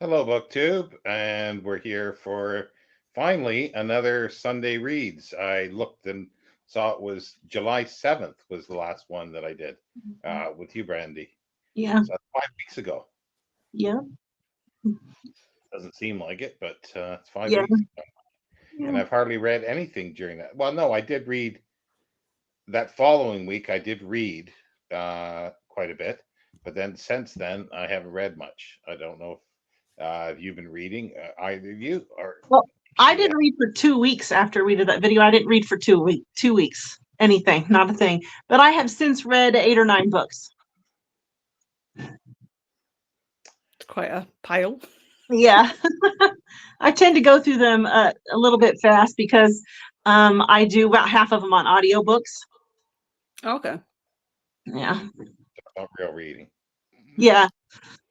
Hello, BookTube, and we're here for finally another Sunday Reads. I looked and saw it was July 7th was the last one that I did with you, Brandy. Yeah, So that's 5 weeks ago. yeah, Doesn't seem like it, but it's five yeah, weeks ago. And yeah. I've hardly read anything during that. Well, no, I did read that following week. I did read quite a bit, but then since then, I haven't read much. I don't know if you've been reading, either of you, or Well, I yeah. didn't read for 2 weeks after we did that video. I didn't read for 2 weeks, anything, not a thing. But I have since read 8 or 9 books. It's quite a pile. Yeah, I tend to go through them a little bit fast because I do about half of them on audiobooks. Okay. Yeah, Not real reading. yeah.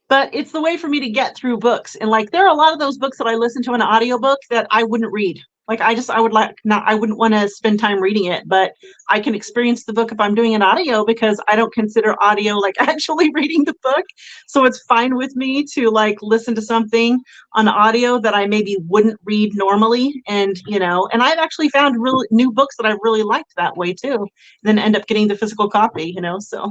But it's the way for me to get through books. And like there are a lot of those books that I listen to in an audiobook that I wouldn't read. Like I would like not I wouldn't want to spend time reading it, but I can experience the book if I'm doing an audio because I don't consider audio like actually reading the book. So it's fine with me to like listen to something on audio that I maybe wouldn't read normally. And and I've actually found really new books that I really liked that way too. And then end up getting the physical copy, so.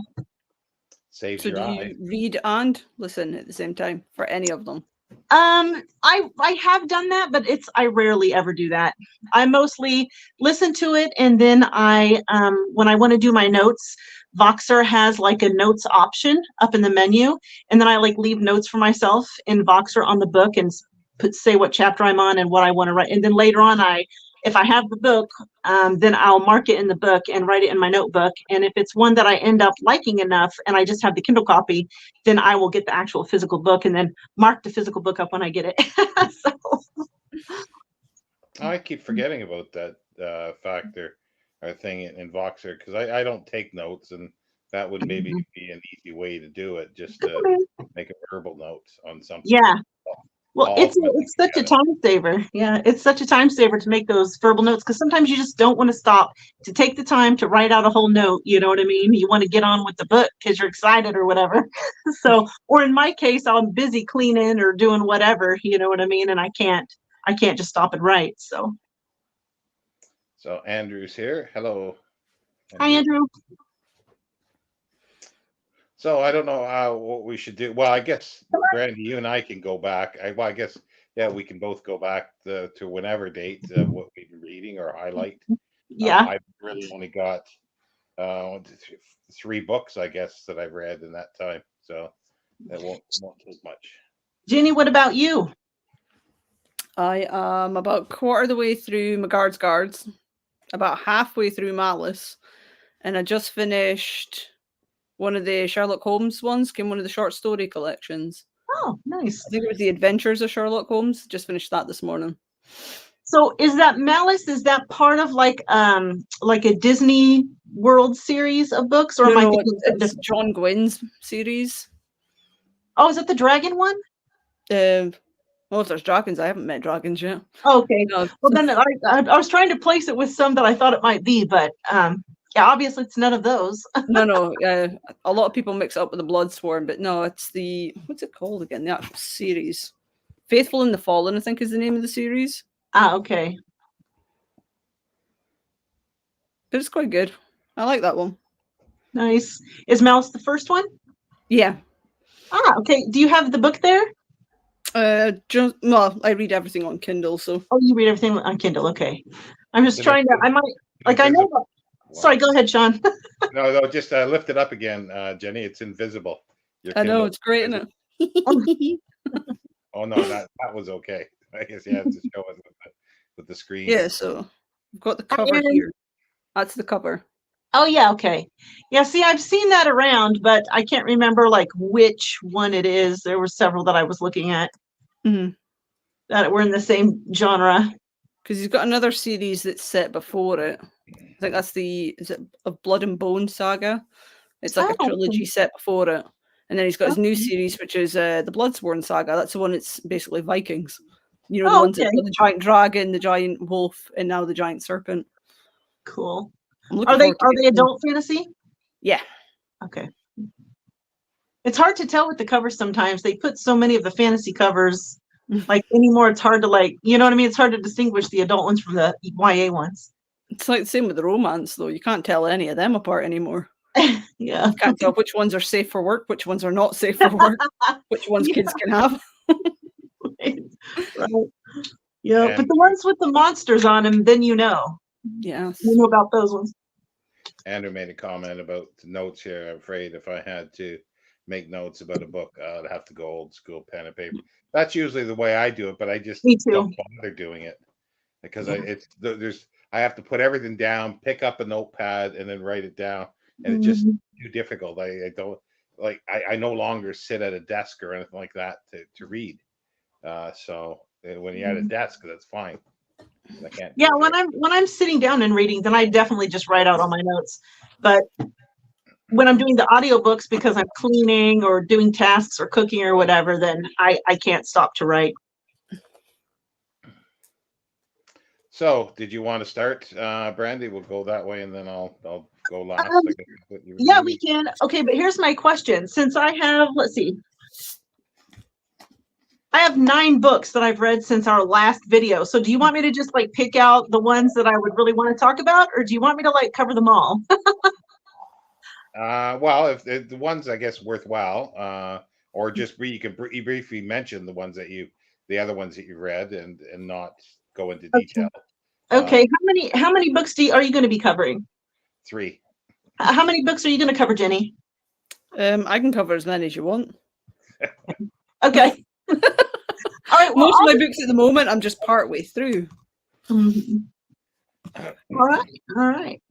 Saves So your do eye. you read and listen at the same time for any of them? I have done that, but I rarely ever do that. I mostly listen to it, and then I when I want to do my notes, Voxer has like a notes option up in the menu, and then I like leave notes for myself in Voxer on the book and say what chapter I'm on and what I want to write, and then later on if I have the book, then I'll mark it in the book and write it in my notebook. And if it's one that I end up liking enough and I just have the Kindle copy, then I will get the actual physical book and then mark the physical book up when I get it. So, I keep forgetting about that factor or thing in Voxer because I don't take notes, and that would maybe be an easy way to do it, just to make a verbal note on something. yeah. Well, I'll it's ultimately it's such a forget it. time saver. Yeah, it's such a time saver to make those verbal notes because sometimes you just don't want to stop to take the time to write out a whole note. You know what I mean? You want to get on with the book because you're excited or whatever. So, or in my case, I'm busy cleaning or doing whatever. You know what I mean? And I can't just stop and write. So, So Andrew's here. Hello, hi, Andrew. Andrew. So I don't know what we should do. Well, I guess Brandy, you and I can go back. I guess yeah, we can both go back to whenever date what we've been reading or highlight. Yeah, I've really only got one, two, three books, I guess, that I've read in that time. So that won't take much. Jenny. What about you? I am about quarter of the way through My Guards Guards, about halfway through Malice, and I just finished one of the Sherlock Holmes ones, came one of the short story collections. Oh, nice. I think it was The Adventures of Sherlock Holmes. Just finished that this morning. So is that Malice? Is that part of like a Disney World series of books, or am I No, thinking something it's different? John Gwynn's series. Oh, is it the dragon one? Well, if there's dragons, I haven't met dragons yet. Okay. No, Well, then I was trying to place it with some that I thought it might be, but yeah, obviously it's none of those. no. A lot of people mix it up with the Bloodsworn, but no, it's what's it called again? The actual series. Faithful and the Fallen, I think, is the name of the series. Okay. But it's quite good. I like that one. Nice. Is Malice the first one? Yeah. Okay. Do you have the book there? Well, I read everything on Kindle, so. Oh, you read everything on Kindle. Okay. I'm just Did trying to. I might like. I know. Sorry. Go ahead, Sean. No, just lift it up again, Jenny. It's invisible. I know, it's great, isn't it? Oh no, that was okay. I guess you have to show it with the screen. Yeah, so I've got the cover here. That's the cover. Oh yeah, okay. Yeah, see, I've seen that around, but I can't remember like which one it is. There were several that I was looking at that were in the same genre. Because he's got another series that's set before it. I think that's is it of Blood and Bone saga? It's like a trilogy set before it. And then he's got his new series, which is the Bloodsworn saga. That's the one that's basically Vikings. You know, the ones that got the giant dragon, the giant wolf, and now the giant serpent. Cool. Are they adult fantasy? Yeah. Okay. It's hard to tell with the covers sometimes. They put so many of the fantasy covers, like anymore, it's hard to like, you know what I mean? It's hard to distinguish the adult ones from the YA ones. It's like the same with the romance, though. You can't tell any of them apart anymore. Yeah. You can't tell which ones are safe for work, which ones are not safe for work, which ones Yeah. kids can have. Right. Yeah, And- but the ones with the monsters on them, then you know. Yes. You know about those ones. Andrew made a comment about the notes here. I'm afraid if I had to make notes about a book, I'd have to go old school pen and paper. That's usually the way I do it, but I just Me too. don't bother doing it because I have to put everything down, pick up a notepad, and then write it down, and it's just too difficult. I don't like. I no longer sit at a desk or anything like that to read. So when you're at a desk, that's fine. I can't. Yeah, when I'm sitting down and reading, then I definitely just write out all my notes. But when I'm doing the audiobooks because I'm cleaning or doing tasks or cooking or whatever, then I can't stop to write. So, did you want to start, Brandy? We'll go that way, and then I'll go last. Yeah, we can. Okay, but here's my question. Since I have, let's see, I have 9 books that I've read since our last video. So do you want me to just like pick out the ones that I would really want to talk about, or do you want me to like cover them all? Well, if the ones I guess worthwhile, or just you can briefly mention the ones the other ones that you read, and not go into detail. Okay. How many books are you going to be covering? 3. How many books are you going to cover, Jenny? I can cover as many as you want. Okay. All right. Well, most of my books at the moment, I'm just part way through. All right.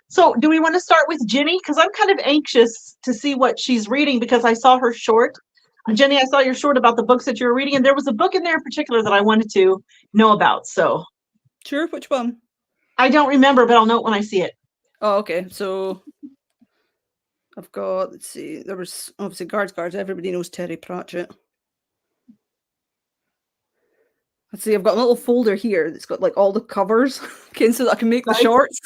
So do we want to start with Jenny? Because I'm kind of anxious to see what she's reading because I saw her short. Jenny, I saw your short about the books that you're reading, and there was a book in there in particular that I wanted to know about. So Sure, which one? I don't remember, but I'll know it when I see it. Oh, okay. So I've got, let's see, there was obviously Guards. Everybody knows Terry Pratchett. Let's see, I've got a little folder here that's got like all the covers, okay, so that I can make the shorts.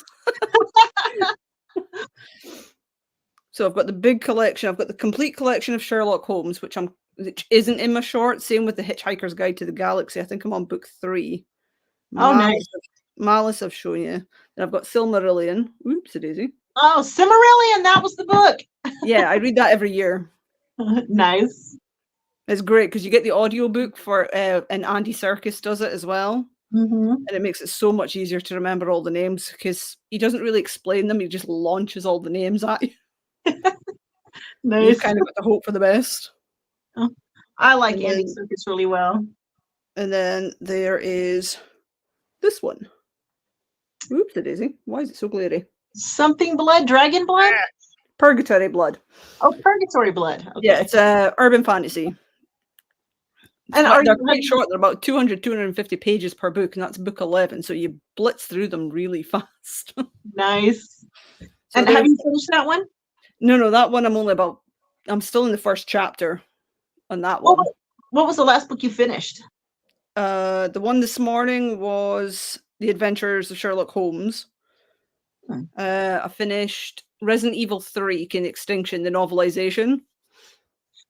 So I've got the big collection. I've got the complete collection of Sherlock Holmes, which isn't in my shorts. Same with the Hitchhiker's Guide to the Galaxy. I think I'm on book 3. Oh, nice. Malice, I've shown you. Then I've got Silmarillion. Oops, daisy. Oh, Silmarillion, that was the book. Yeah, I read that every year. Nice. It's great because you get the audiobook for, and Andy Serkis does it as well. Mm-hmm. And it makes it so much easier to remember all the names because he doesn't really explain them. He just launches all the names at you. Nice. You kind of got to hope for the best. Oh, I like Andy Serkis really well. And then there is this one. Oops, daisy. Why is it so glary? Something Blood, Dragon Blood? Purgatory Blood. Oh, Purgatory Blood. Okay. Yeah, it's urban fantasy. And they're quite short. They're about 200, 250 pages per book, and that's book 11. So you blitz through them really fast. Nice. So and have you finished that one? No, that one I'm still in the first chapter on that one. What was the last book you finished? The one this morning was The Adventures of Sherlock Holmes. I finished Resident Evil 3, King Extinction, the novelization.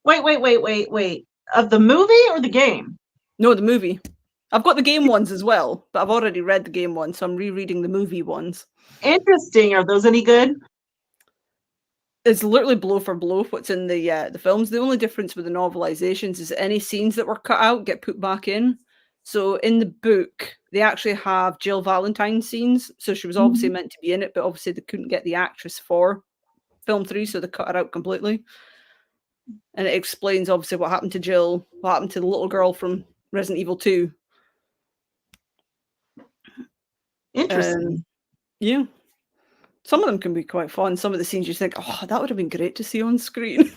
Wait. Of the movie or the game? No, the movie. I've got the game ones as well, but I've already read the game ones, so I'm rereading the movie ones. Interesting. Are those any good? It's literally blow for blow what's in the films. The only difference with the novelizations is that any scenes that were cut out get put back in. So in the book, they actually have Jill Valentine scenes. So she was obviously meant to be in it, but obviously they couldn't get the actress for film 3, so they cut her out completely. And it explains obviously what happened to Jill, what happened to the little girl from Resident Evil 2. Interesting. Yeah. Some of them can be quite fun. Some of the scenes you think, oh, that would have been great to see on screen.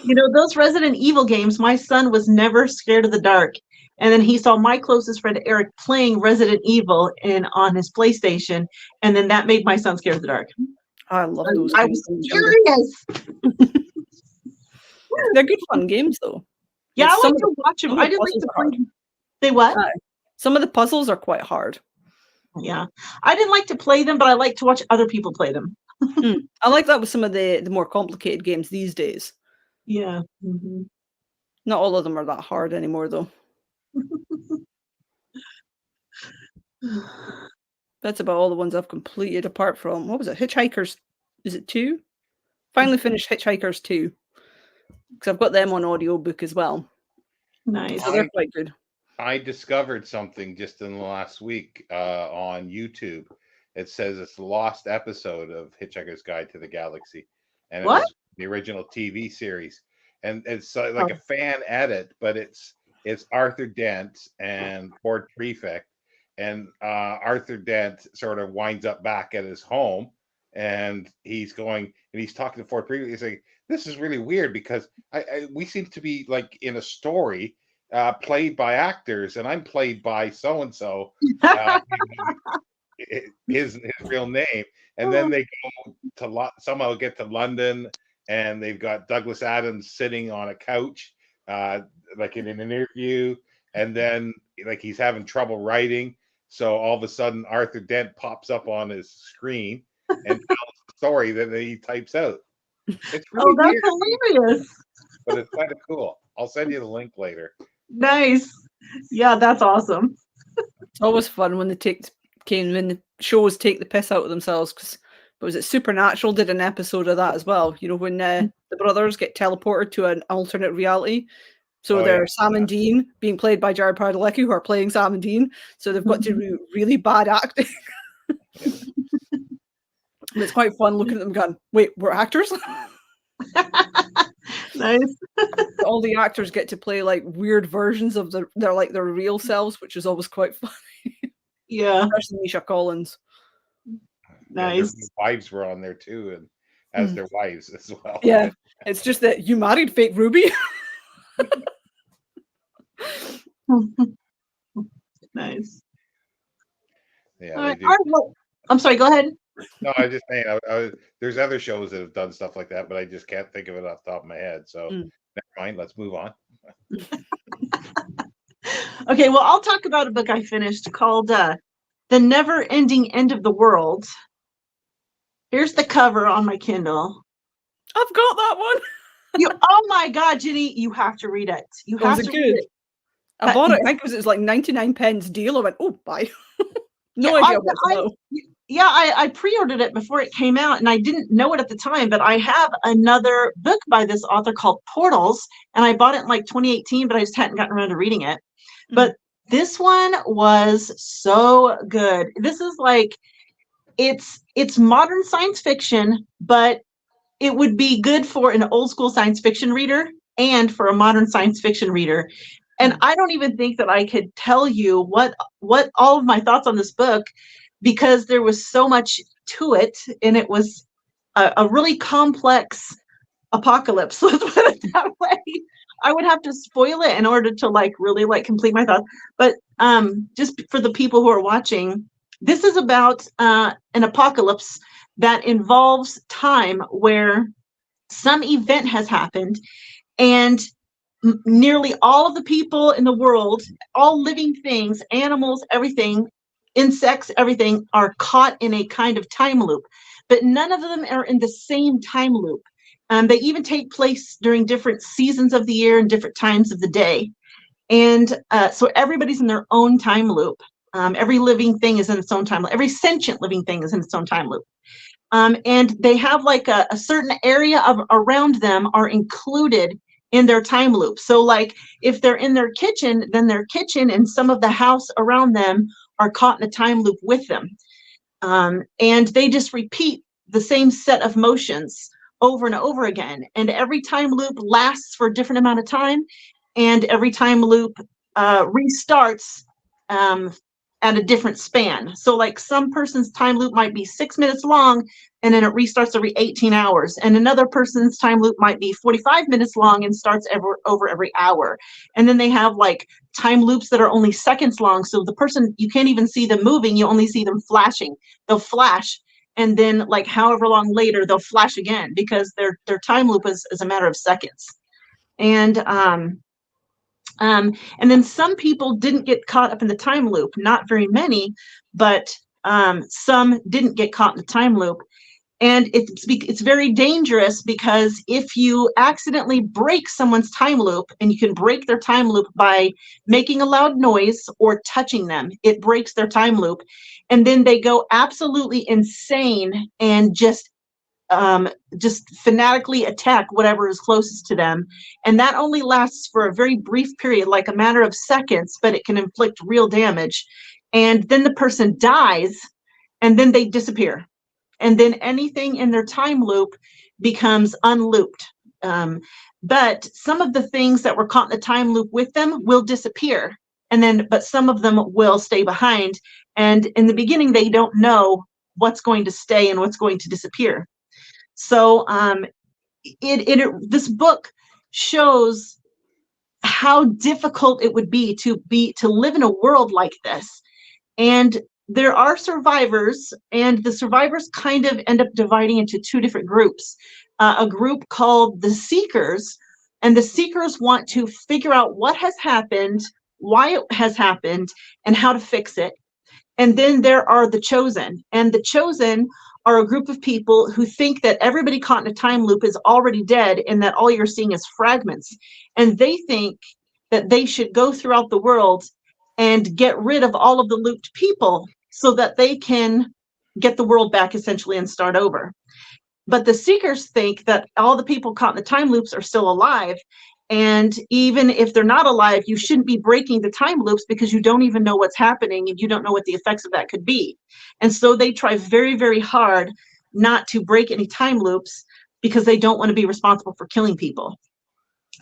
You know, those Resident Evil games, my son was never scared of the dark. And then he saw my closest friend, Eric, playing Resident Evil on his PlayStation. And then that made my son scared of the dark. I love those I games. was curious. They're good fun games, though. Yeah, Like, I like to watch them. I didn't like to play them. They what? Some of the puzzles are quite hard. Yeah. I didn't like to play them, but I like to watch other people play them. I like that with some of the more complicated games these days. Yeah. Mhm. Not all of them are that hard anymore, though. That's about all the ones I've completed, apart from, what was it, Hitchhikers? Is it 2? Finally finished Hitchhikers 2. Because I've got them on audiobook as well. Nice. So they're quite good. I discovered something just in the last week on YouTube. It says it's the lost episode of Hitchhiker's Guide to the Galaxy, and it What? was the original TV series. And it's like a fan edit, but it's Arthur Dent and Ford Prefect, and Arthur Dent sort of winds up back at his home, and he's talking to Ford Prefect. He's like, "This is really weird because we seem to be like in a story." Played by actors, and I'm played by so and so, his real name, and then they go to somehow get to London, and they've got Douglas Adams sitting on a couch, like in an interview, and then like he's having trouble writing, so all of a sudden Arthur Dent pops up on his screen and tells the story that he types out. It's really that's weird, hilarious. but it's kind of cool. I'll send you the link later. Nice. Yeah, that's awesome. It's always fun when when the shows take the piss out of themselves. Because was it Supernatural did an episode of that as well? You know, when the brothers get teleported to an alternate reality. So they're Sam and Dean being played by Jared Padalecki, who are playing Sam and Dean. So they've got to do really bad acting. And it's quite fun looking at them going, wait, we're actors? Nice. All the actors get to play like weird versions of their real selves, which is always quite funny. Yeah. Especially Misha Collins. Nice. Their wives were on there too, and as their wives as well. Yeah, it's just that you married fake Ruby. Nice. Yeah, All right. they do. Well, I'm sorry. Go ahead. No, I just saying. There's other shows that have done stuff like that, but I just can't think of it off the top of my head. So never mind. Let's move on. Okay. Well, I'll talk about a book I finished called "The Never-Ending End of the World." Here's the cover on my Kindle. I've got that one. Oh my God, Jenny, you have to read it. You have to read it. I bought it. I think it was like 99p deal. I went, oh, bye. No idea what to know. Yeah, I pre-ordered it before it came out, and I didn't know it at the time, but I have another book by this author called Portals, and I bought it in like 2018, but I just hadn't gotten around to reading it. But this one was so good. This is like, it's modern science fiction, but it would be good for an old school science fiction reader and for a modern science fiction reader. And I don't even think that I could tell you what all of my thoughts on this book, because there was so much to it, and it was a really complex apocalypse. Let's put it that way. I would have to spoil it in order to like really like complete my thoughts. But just for the people who are watching, this is about an apocalypse that involves time where some event has happened, and nearly all of the people in the world, all living things, animals, everything, insects, everything, are caught in a kind of time loop, but none of them are in the same time loop. They even take place during different seasons of the year and different times of the day. And so everybody's in their own time loop. Every living thing is in its own time loop. Every sentient living thing is in its own time loop. And they have like a certain area around them are included in their time loop. So like if they're in their kitchen, then their kitchen and some of the house around them are caught in a time loop with them. And they just repeat the same set of motions over and over again. And every time loop lasts for a different amount of time. And every time loop restarts at a different span. So like some person's time loop might be 6 minutes long, and then it restarts every 18 hours. And another person's time loop might be 45 minutes long and starts over every hour. And then they have like time loops that are only seconds long. So the person, you can't even see them moving, you only see them flashing. They'll flash, and then like however long later they'll flash again, because their time loop is a matter of seconds. And then some people didn't get caught up in the time loop, not very many, but some didn't get caught in the time loop. And it's very dangerous because if you accidentally break someone's time loop, and you can break their time loop by making a loud noise or touching them, it breaks their time loop. And then they go absolutely insane and just fanatically attack whatever is closest to them. And that only lasts for a very brief period, like a matter of seconds, but it can inflict real damage. And then the person dies, and then they disappear. And then anything in their time loop becomes unlooped. But some of the things that were caught in the time loop with them will disappear. But some of them will stay behind. And in the beginning, they don't know what's going to stay and what's going to disappear. So this book shows how difficult it would be to live in a world like this. And there are survivors, and the survivors kind of end up dividing into two different groups. A group called the Seekers, and the Seekers want to figure out what has happened, why it has happened, and how to fix it. And then there are the Chosen, and the Chosen are a group of people who think that everybody caught in a time loop is already dead and that all you're seeing is fragments. And they think that they should go throughout the world and get rid of all of the looped people so that they can get the world back essentially and start over. But the Seekers think that all the people caught in the time loops are still alive. And even if they're not alive, you shouldn't be breaking the time loops because you don't even know what's happening and you don't know what the effects of that could be. And so they try very, very hard not to break any time loops because they don't want to be responsible for killing people.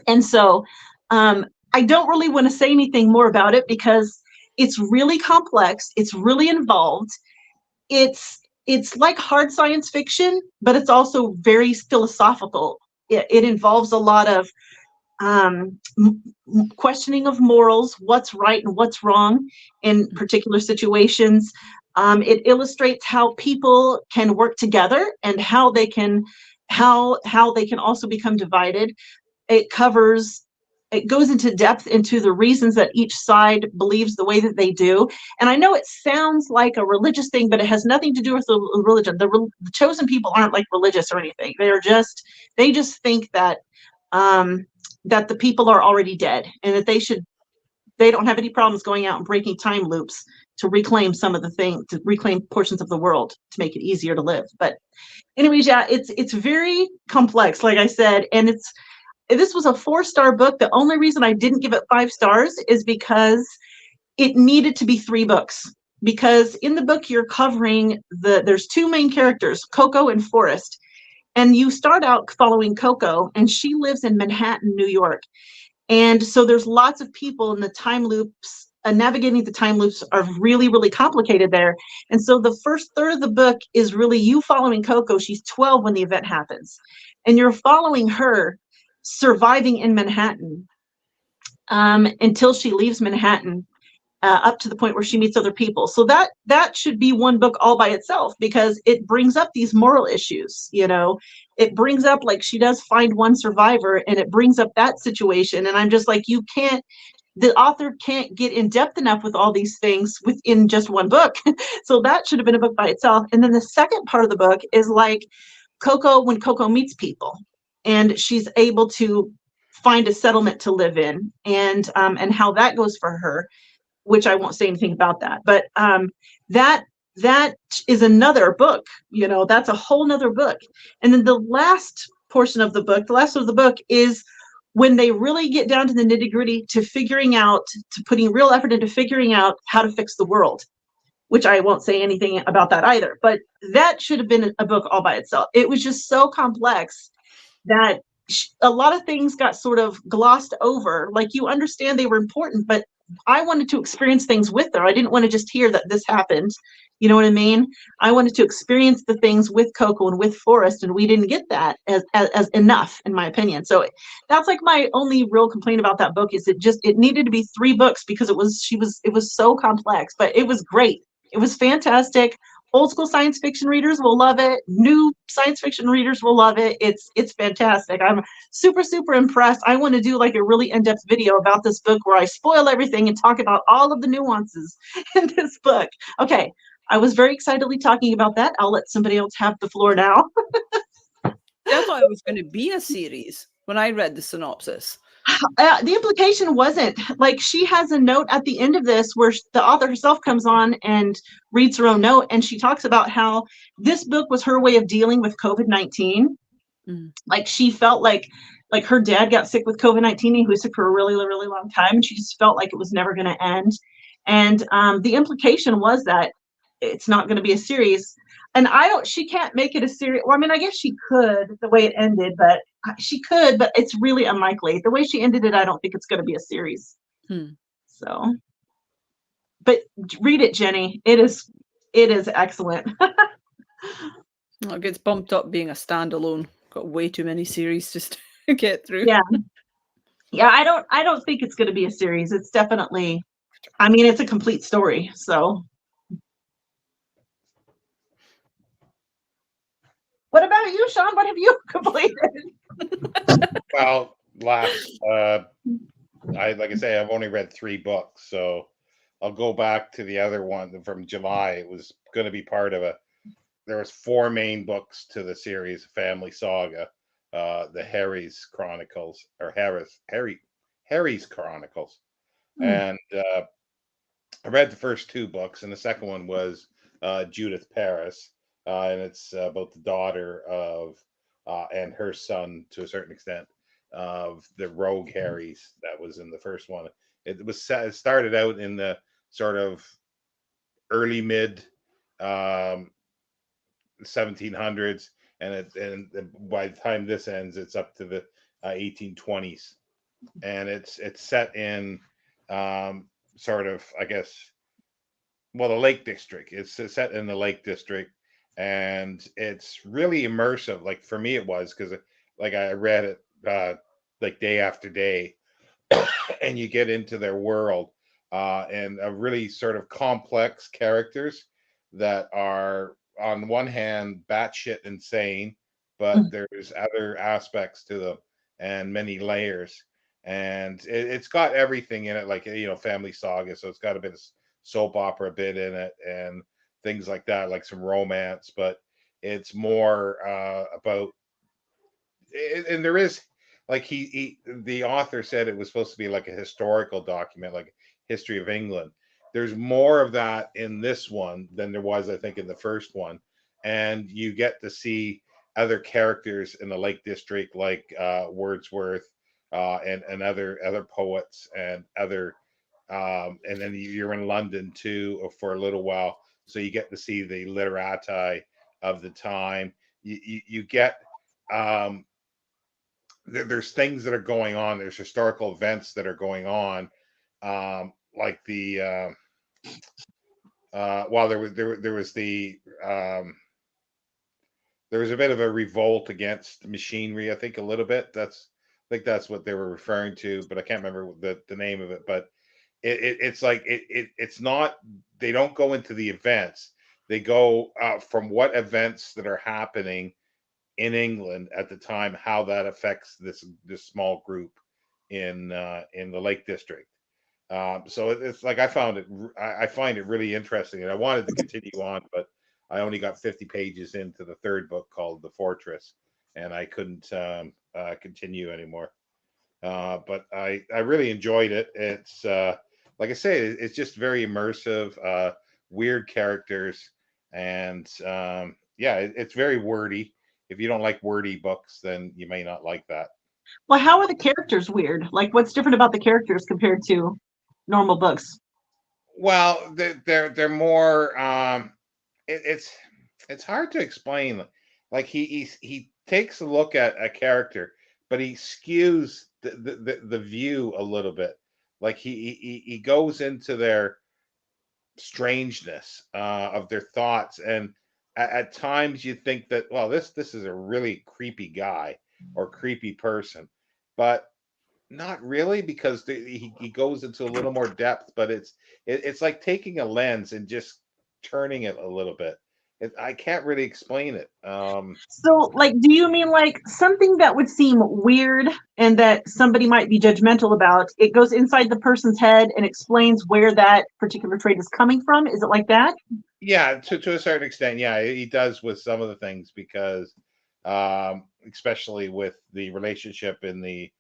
And so I don't really want to say anything more about it because it's really complex. It's really involved. It's like hard science fiction, but it's also very philosophical. It involves a lot of questioning of morals, what's right and what's wrong in particular situations. It illustrates how people can work together and how they can also become divided. It goes into depth into the reasons that each side believes the way that they do. And I know it sounds like a religious thing, but it has nothing to do with the religion. The Chosen people aren't like religious or anything. They just think that that the people are already dead and that they don't have any problems going out and breaking time loops to reclaim to reclaim portions of the world to make it easier to live. But anyways, yeah, it's very complex, like I said, and this was a 4-star book. The only reason I didn't give it 5 stars is because it needed to be 3 books. Because in the book you're covering there's 2 main characters, Coco and Forrest. And you start out following Coco, and she lives in Manhattan, New York. And so there's lots of people in the time loops, navigating the time loops are really, really complicated there. And so the first third of the book is really you following Coco. She's 12 when the event happens. And you're following her surviving in Manhattan until she leaves Manhattan, up to the point where she meets other people. So that should be one book all by itself because it brings up these moral issues. It brings up, like, she does find one survivor and it brings up that situation. And I'm just like, the author can't get in depth enough with all these things within just one book. So that should have been a book by itself. And then the second part of the book is like Coco, when Coco meets people and she's able to find a settlement to live in, and how that goes for her, which I won't say anything about that. But that is another book, that's a whole nother book. And then the last portion of the book is when they really get down to the nitty-gritty to putting real effort into figuring out how to fix the world, which I won't say anything about that either. But that should have been a book all by itself. It was just so complex that a lot of things got sort of glossed over. Like, you understand they were important, but I wanted to experience things with her. I didn't want to just hear that this happened. You know what I mean? I wanted to experience the things with Coco and with Forrest, and we didn't get that as enough, in my opinion. So that's like my only real complaint about that book is it needed to be 3 books because it was so complex, but it was great. It was fantastic. Old school science fiction readers will love it. New science fiction readers will love it. It's fantastic. I'm super, super impressed. I want to do like a really in-depth video about this book where I spoil everything and talk about all of the nuances in this book. Okay, I was very excitedly talking about that. I'll let somebody else have the floor now. I thought it was going to be a series when I read the synopsis. The implication wasn't like she has a note at the end of this where the author herself comes on and reads her own note, and she talks about how this book was her way of dealing with COVID-19. Like she felt like her dad got sick with COVID-19. He was sick for a really, really long time, and she just felt like it was never going to end. And the implication was that it's not going to be a series. And she can't make it a series. Well, I mean, I guess she could the way it ended, but she could, but it's really unlikely. The way she ended it, I don't think it's going to be a series. So, but read it, Jenny. It is excellent. It gets bumped up being a standalone. Got way too many series just to get through. Yeah. I don't think it's going to be a series. It's definitely, I mean, it's a complete story. So. What about you, Sean? What have you completed? Well, like I say, I've only read 3 books, so I'll go back to the other one from July. It was going to be part of there was 4 main books to the series, Family Saga, the Harry's Chronicles, or Harry's Chronicles. And I read the first 2 books, and the second one was Judith Paris. And it's about the daughter of and her son, to a certain extent, of the rogue Harrys that was in the first one. It started out in the sort of early mid 1700s, and by the time this ends, it's up to the 1820s, and it's set in sort of, I guess, well, the Lake District. It's set in the Lake District. And it's really immersive. Like for me, it was because like I read it like day after day, and you get into their world and a really sort of complex characters that are on one hand batshit insane, but there's other aspects to them and many layers. And it's got everything in it, like Family Saga. So it's got a bit of soap opera bit in it and things like that, like some romance, but it's more about, and there is, like the author said it was supposed to be like a historical document, like history of England. There's more of that in this one than there was, I think, in the first one. And you get to see other characters in the Lake District, like Wordsworth and other poets and other, and then you're in London too for a little while. So you get to see the literati of the time. You get there's things that are going on. There's historical events that are going on, like the well, there was a bit of a revolt against machinery. I think a little bit. I think that's what they were referring to, but I can't remember the name of it. But it's like it's not. They don't go into the events. They go from what events that are happening in England at the time, how that affects this small group in the Lake District. So it's like I find it really interesting, and I wanted to continue on, but I only got 50 pages into the 3rd book called The Fortress, and I couldn't continue anymore. But I really enjoyed it. It's like I say, it's just very immersive, weird characters, and it's very wordy. If you don't like wordy books, then you may not like that. Well, how are the characters weird? Like, what's different about the characters compared to normal books? Well, they're more. It's hard to explain. Like he takes a look at a character, but he skews the view a little bit. Like he goes into their strangeness of their thoughts, and at times you think that, well, this is a really creepy guy or creepy person, but not really, because he goes into a little more depth. But it's like taking a lens and just turning it a little bit. I can't really explain it. So, like, do you mean like something that would seem weird and that somebody might be judgmental about? It goes inside the person's head and explains where that particular trait is coming from. Is it like that? Yeah, to a certain extent, yeah, he does with some of the things because, especially with the relationship in the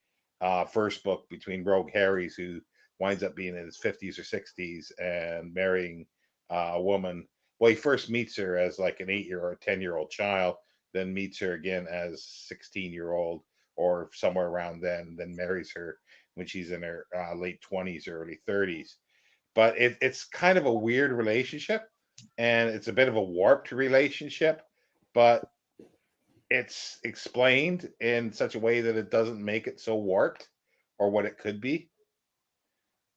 first book between Rogue Harry's, who winds up being in his 50s or 60s and marrying a woman. Well, he first meets her as like an 8-year or 10-year-old child, then meets her again as 16-year-old or somewhere around then marries her when she's in her late 20s or early 30s. But it's kind of a weird relationship, and it's a bit of a warped relationship, but it's explained in such a way that it doesn't make it so warped or what it could be.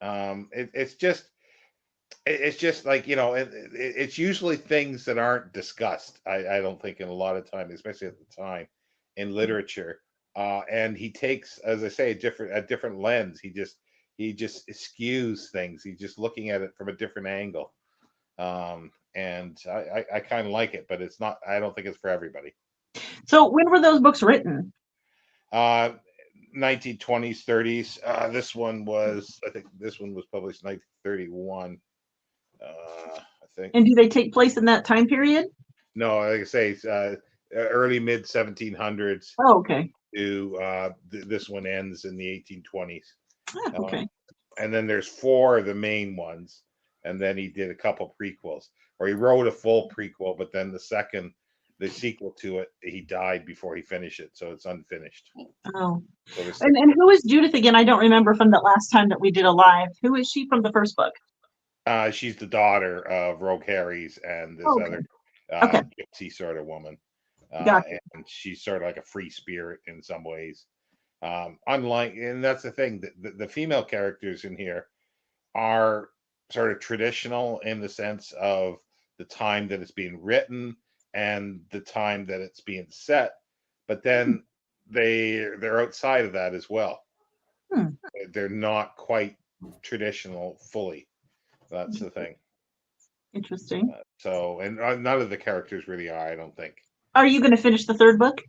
It's just like, it's usually things that aren't discussed. I don't think in a lot of time, especially at the time in literature. And he takes, as I say, a different lens. He just skews things. He's just looking at it from a different angle. And I kind of like it, but it's not. I don't think it's for everybody. So when were those books written? 1920s, 30s. I think this one was published 1931. I think. And do they take place in that time period? No, like I say, it's early mid 1700s Oh, okay. to this one ends in the 1820s. Okay. And then there's 4 of the main ones, and then he did a couple prequels, or he wrote a full prequel, but then the sequel to it, he died before he finished it, so it's unfinished. Oh. So And who is Judith again? I don't remember from that last time that we did a live. Who is she from the first book? She's the daughter of Rogue Harry's and this Okay. other Okay. gypsy sort of woman. Gotcha. And she's sort of like a free spirit in some ways. Unlike, and that's the thing, the female characters in here are sort of traditional in the sense of the time that it's being written and the time that it's being set, but then they're outside of that as well. They're not quite traditional fully. That's the thing. Interesting. And none of the characters really are, I don't think. Are you going to finish the third book?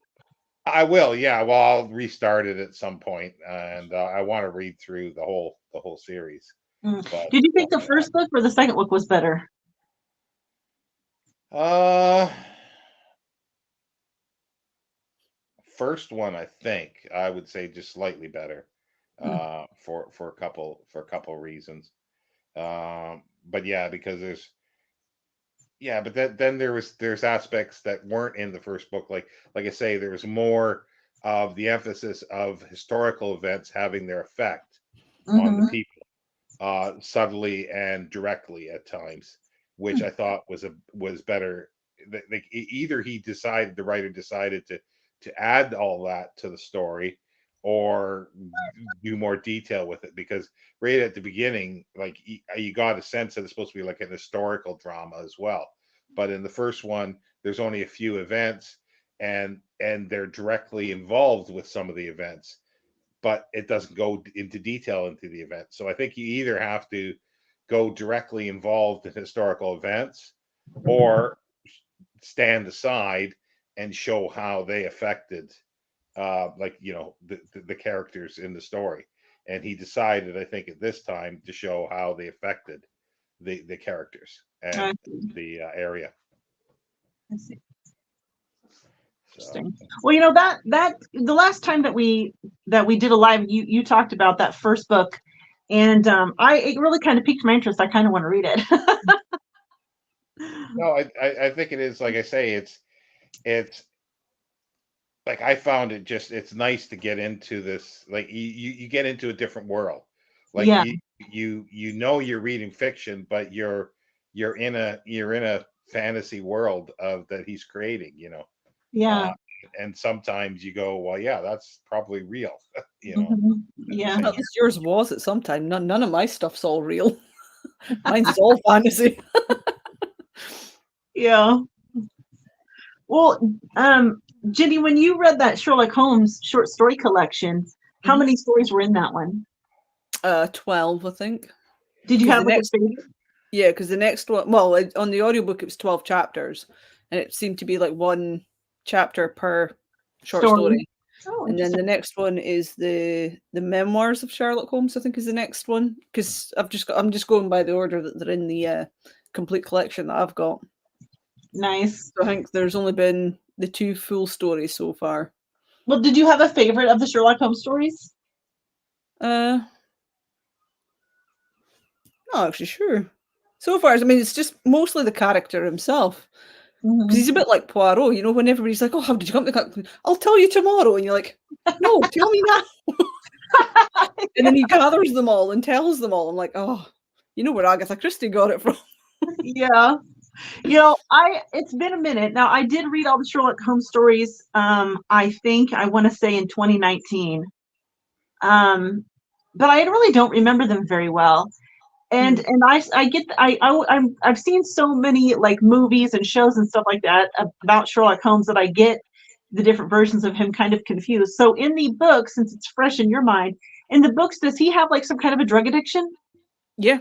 I will, yeah. Well, I'll restart it at some point, and I want to read through the whole series. But, did you think the first book or the second book was better? First one, I think I would say just slightly better, for a couple reasons. But yeah, because then there's aspects that weren't in the first book, like I say, there was more of the emphasis of historical events having their effect on the people, subtly and directly at times, which I thought was better. Like either the writer decided to add all that to the story, or do more detail with it, because right at the beginning, like you got a sense that it's supposed to be like an historical drama as well. But in the first one, there's only a few events, and they're directly involved with some of the events, but it doesn't go into detail into the event. So I think you either have to go directly involved in historical events, or stand aside and show how they affected the characters in the story. And he decided, I think at this time, to show how they affected the characters and the area. I see. Interesting. Well, that the last time that we did a live, you talked about that first book, and it really kind of piqued my interest. I kind of want to read it. No, I think it is, like I say, it's like I found it's nice to get into this, like you get into a different world. Like you're reading fiction, but you're in a fantasy world that he's creating, Yeah. And sometimes you go, well, yeah, that's probably real. Yeah. At least yours was at some time. None of my stuff's all real. Mine's all fantasy. Yeah. Well, Jenny, when you read that Sherlock Holmes short story collection, how many stories were in that one? 12, I think. Did you have a favorite? Yeah, because the next one, well, on the audiobook, it was 12 chapters, and it seemed to be like one chapter per short story. Oh, and then the next one is the memoirs of Sherlock Holmes, I think, is the next one, because I'm just going by the order that they're in the complete collection that I've got. Nice. So I think there's only been the 2 full stories so far. Well, did you have a favorite of the Sherlock Holmes stories? Not actually sure. So far, I mean, it's just mostly the character himself. Because he's a bit like Poirot, you know, when everybody's like, oh, how did you come to that? I'll tell you tomorrow. And you're like, no, tell me now. And then he gathers them all and tells them all. I'm like, oh, you know where Agatha Christie got it from. Yeah. It's been a minute. Now, I did read all the Sherlock Holmes stories, I think, I want to say in 2019. But I really don't remember them very well. And I've seen so many like movies and shows and stuff like that about Sherlock Holmes that I get the different versions of him kind of confused. So in the book, since it's fresh in your mind, in the books, does he have like some kind of a drug addiction? Yeah.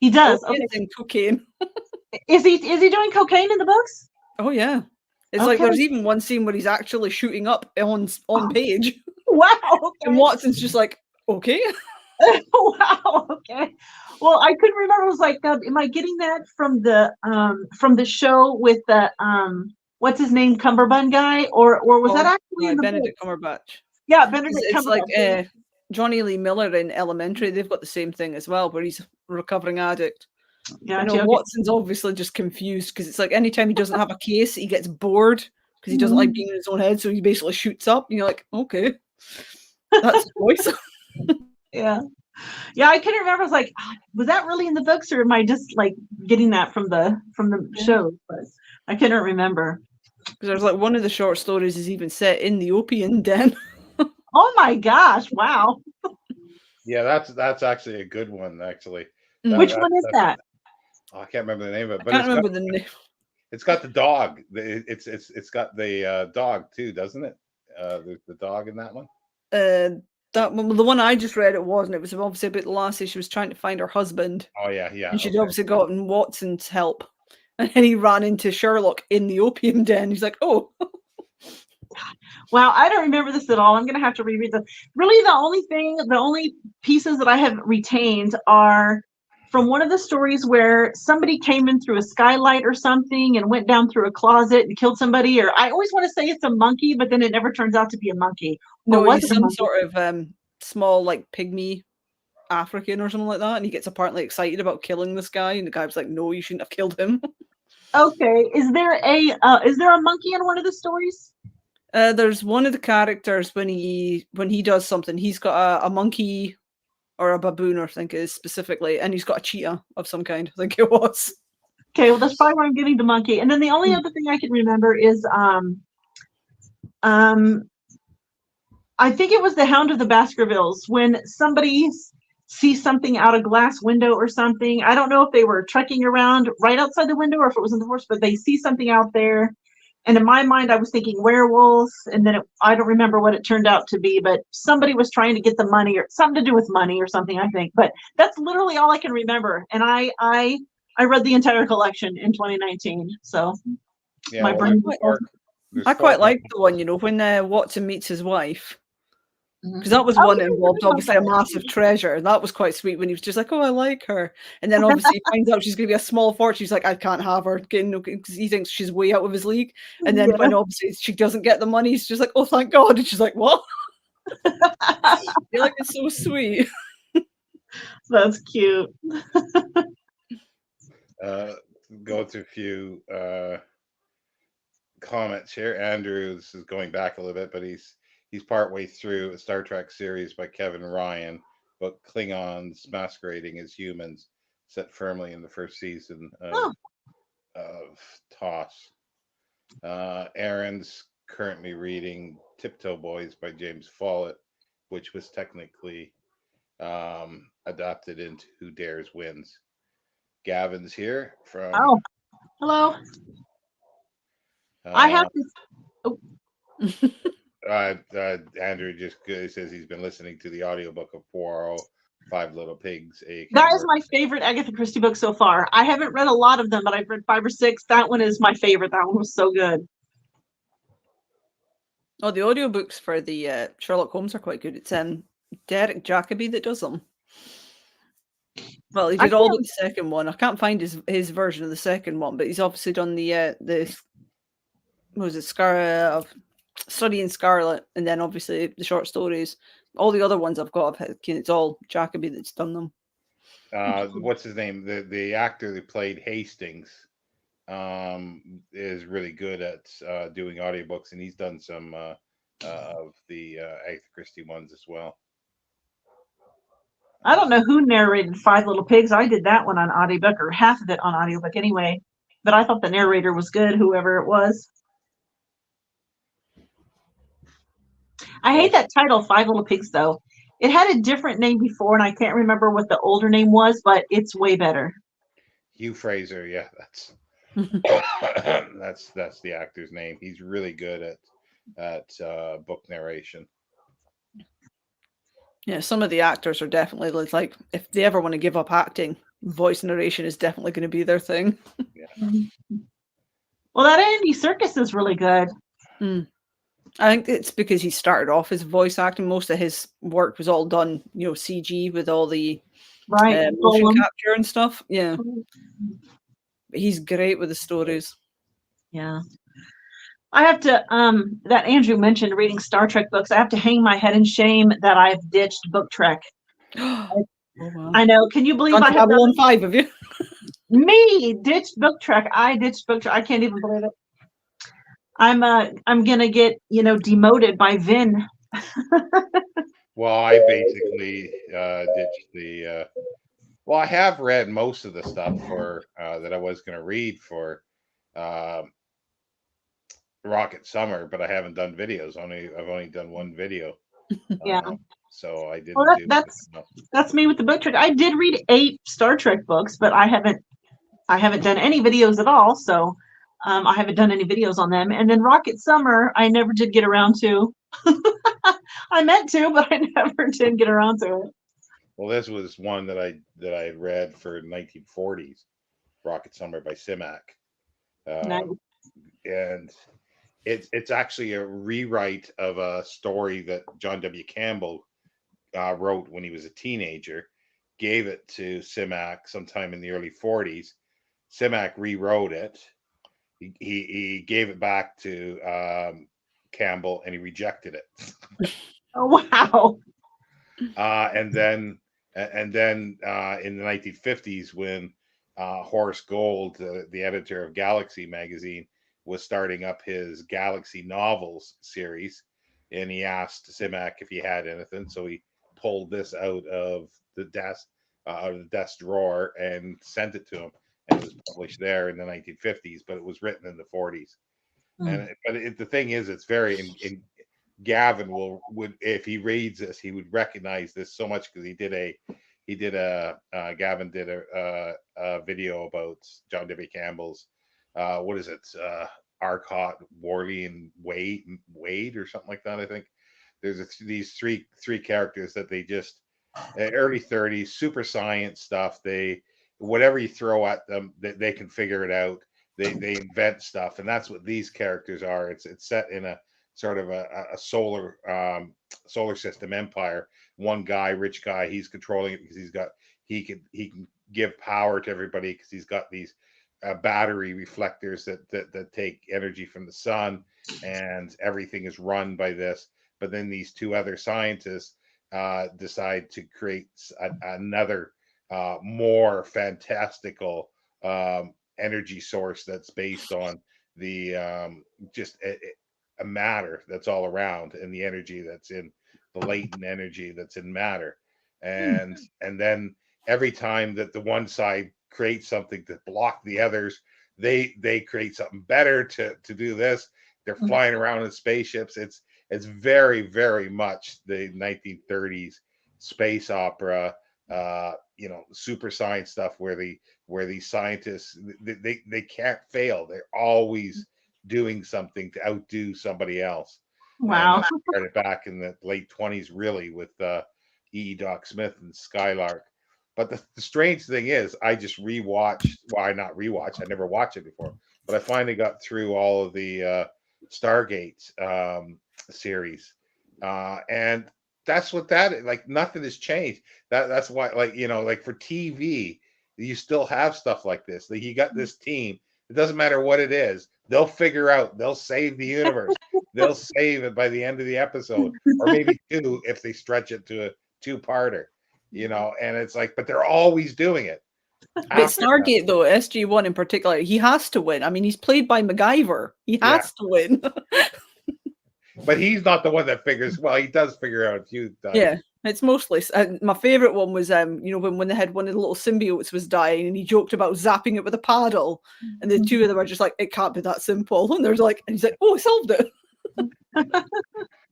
He does. Okay. And cocaine. Is he doing cocaine in the books? Oh yeah. It's like there's even one scene where he's actually shooting up on page. Wow. Okay. And Watson's just like, okay. Wow. Okay. Well, I couldn't remember. I was like, am I getting that from the show with the what's his name, Cumberbund guy, or was that actually in the Benedict book? Cumberbatch? Yeah, Benedict It's Cumberbatch. like Johnny Lee Miller in Elementary. They've got the same thing as well, where he's a recovering addict. Gotcha, You know, Watson's obviously just confused because it's like anytime he doesn't have a case, he gets bored because he doesn't like being in his own head, so he basically shoots up. And you're like, okay, that's a choice. Yeah. Yeah, I couldn't remember. I was like, was that really in the books, or am I just like getting that from the show? But I couldn't remember. Because there's like one of the short stories is even set in the opium den. Oh my gosh! Wow. Yeah, that's actually a good one. Actually, Which one is that? I can't remember the name of it, but I can't remember the name. It's got the dog. It's got the dog too, doesn't it? There's the dog in that one. That one, the one I just read, it wasn't. It was obviously about the lassie. She was trying to find her husband. Oh yeah. And she'd obviously gotten Watson's help, and then he ran into Sherlock in the opium den. He's like, oh. Wow, I don't remember this at all. I'm going to have to reread this. Really, the only pieces that I have retained are from one of the stories where somebody came in through a skylight or something and went down through a closet and killed somebody. Or I always want to say it's a monkey, but then it never turns out to be a monkey. No, he's some sort of small, like, pygmy African or something like that, and he gets apparently excited about killing this guy, and the guy was like, no, you shouldn't have killed him. Okay, is there a monkey in one of the stories? There's one of the characters when he does something, he's got a monkey or a baboon, I think it is specifically, and he's got a cheetah of some kind, I think it was. Okay, well that's probably where I'm getting the monkey. And then the only other thing I can remember is I think it was the Hound of the Baskervilles, when somebody sees something out a glass window or something. I don't know if they were trekking around right outside the window or if it was in the horse, but they see something out there. And in my mind, I was thinking werewolves, and then I don't remember what it turned out to be, but somebody was trying to get the money or something to do with money or something, I think. But that's literally all I can remember. And I read the entire collection in 2019. So yeah, my brain. I quite like the one, you know, when Watson meets his wife. Because that was one that involved obviously a massive treasure. And that was quite sweet when he was just like, oh, I like her. And then obviously he finds out she's going to be a small fortune. He's like, I can't have her, because he thinks she's way out of his league. And then when obviously she doesn't get the money, he's just like, oh, thank God. And she's like, what? You're like, it's so sweet. That's cute. Go through a few comments here. Andrew, this is going back a little bit, but he's partway through a Star Trek series by Kevin Ryan about Klingons masquerading as humans, set firmly in the first season of TOS. Aaron's currently reading Tiptoe Boys by James Follett, which was technically adapted into Who Dares Wins. Gavin's here from. Oh, hello. I have to. Andrew just says he's been listening to the audiobook of Poirot, Five Little Pigs. That is my favorite Agatha Christie book so far. I haven't read a lot of them, but I've read 5 or 6. That one is my favorite. That one was so good. Oh, the audiobooks for the Sherlock Holmes are quite good. It's Derek Jacobi that does them. Well, he I did all but can't- the second one. I can't find his version of the second one, but he's obviously done the what was it, Studying Scarlet, and then obviously the short stories. All the other ones I've got, it's all Jacoby that's done them. What's his name? The actor that played Hastings is really good at doing audiobooks, and he's done some of the Agatha Christie ones as well. I don't know who narrated Five Little Pigs. I did that one on audiobook, or half of it on audiobook anyway. But I thought the narrator was good, whoever it was. I hate that title, Five Little Pigs, though. It had a different name before, and I can't remember what the older name was, but it's way better. Hugh Fraser, yeah, that's that's the actor's name. He's really good at book narration. Yeah, some of the actors are definitely like, if they ever want to give up acting, voice narration is definitely going to be their thing. Yeah. Well, that Andy Serkis is really good. I think it's because he started off as voice acting. Most of his work was all done, CG with all the motion capture and stuff. Yeah, but he's great with the stories. Yeah. I have to, that Andrew mentioned reading Star Trek books. I have to hang my head in shame that I've ditched Book Trek. Oh, wow. I know. Can you believe I have Babylon 5 of you? Me ditched Book Trek. I ditched Book Trek. I can't even believe it. I'm gonna get demoted by Vin. Well, I basically ditched the. Well, I have read most of the stuff for that I was going to read for Rocket Summer, but I haven't done videos. I've only done one video. Yeah. So I didn't. Well, that's me with the Book Trek. I did read 8 Star Trek books, but I haven't done any videos at all. So I haven't done any videos on them. And then Rocket Summer, I never did get around to. I meant to, but I never did get around to it. Well, this was one that I had read for 1940s, Rocket Summer by Simak. Nice. And it's actually a rewrite of a story that John W. Campbell wrote when he was a teenager, gave it to Simak sometime in the early 40s. Simak rewrote it. He gave it back to Campbell, and he rejected it. Oh, wow. And then in the 1950s, when Horace Gold, the editor of Galaxy magazine, was starting up his Galaxy novels series, and he asked Simak if he had anything, so he pulled this out of the desk drawer and sent it to him, and it was published there in the 1950s, but it was written in the 40s. And the thing is, it's very Gavin would if he reads this, he would recognize this so much, because Gavin did a video about John W. Campbell's what is it, Arcot, Worley, and Wade or something like that. I think there's these three characters that they just early 30s super science stuff. They whatever you throw at them, they can figure it out. They invent stuff, and that's what these characters are. It's set in a sort of a solar system empire. One guy, rich guy, he's controlling it because he can give power to everybody because he's got these battery reflectors that take energy from the sun, and everything is run by this. But then these two other scientists decide to create another more fantastical energy source that's based on the just a matter that's all around, and the energy that's in the latent energy that's in matter. And then every time that the one side creates something to block the others, they create something better to do this. They're flying around in spaceships. It's very, very much the 1930s space opera, super science stuff, where these scientists, they can't fail. They're always doing something to outdo somebody else. Wow. And that started back in the late 20s, really, with E. Doc Smith and Skylark. But the strange thing is, I just rewatched. Well, I not rewatched. I never watched it before, but I finally got through all of the Stargate series, and that's what that is. Like nothing has changed. That's why, like, like for TV, you still have stuff like this. Like you got this team. It doesn't matter what it is. They'll figure out. They'll save the universe. They'll save it by the end of the episode, or maybe two if they stretch it to a two-parter. And it's like, but they're always doing it. But Stargate, though, SG-1 in particular, he has to win. I mean, he's played by MacGyver. He has to win. But he's not the one that figures. Well, he does figure out a few times. Yeah, it's mostly. My favorite one was, when they had one of the little symbiotes was dying, and he joked about zapping it with a paddle, and the two of them are just like, it can't be that simple. And there's like, and he's like, oh, I solved it.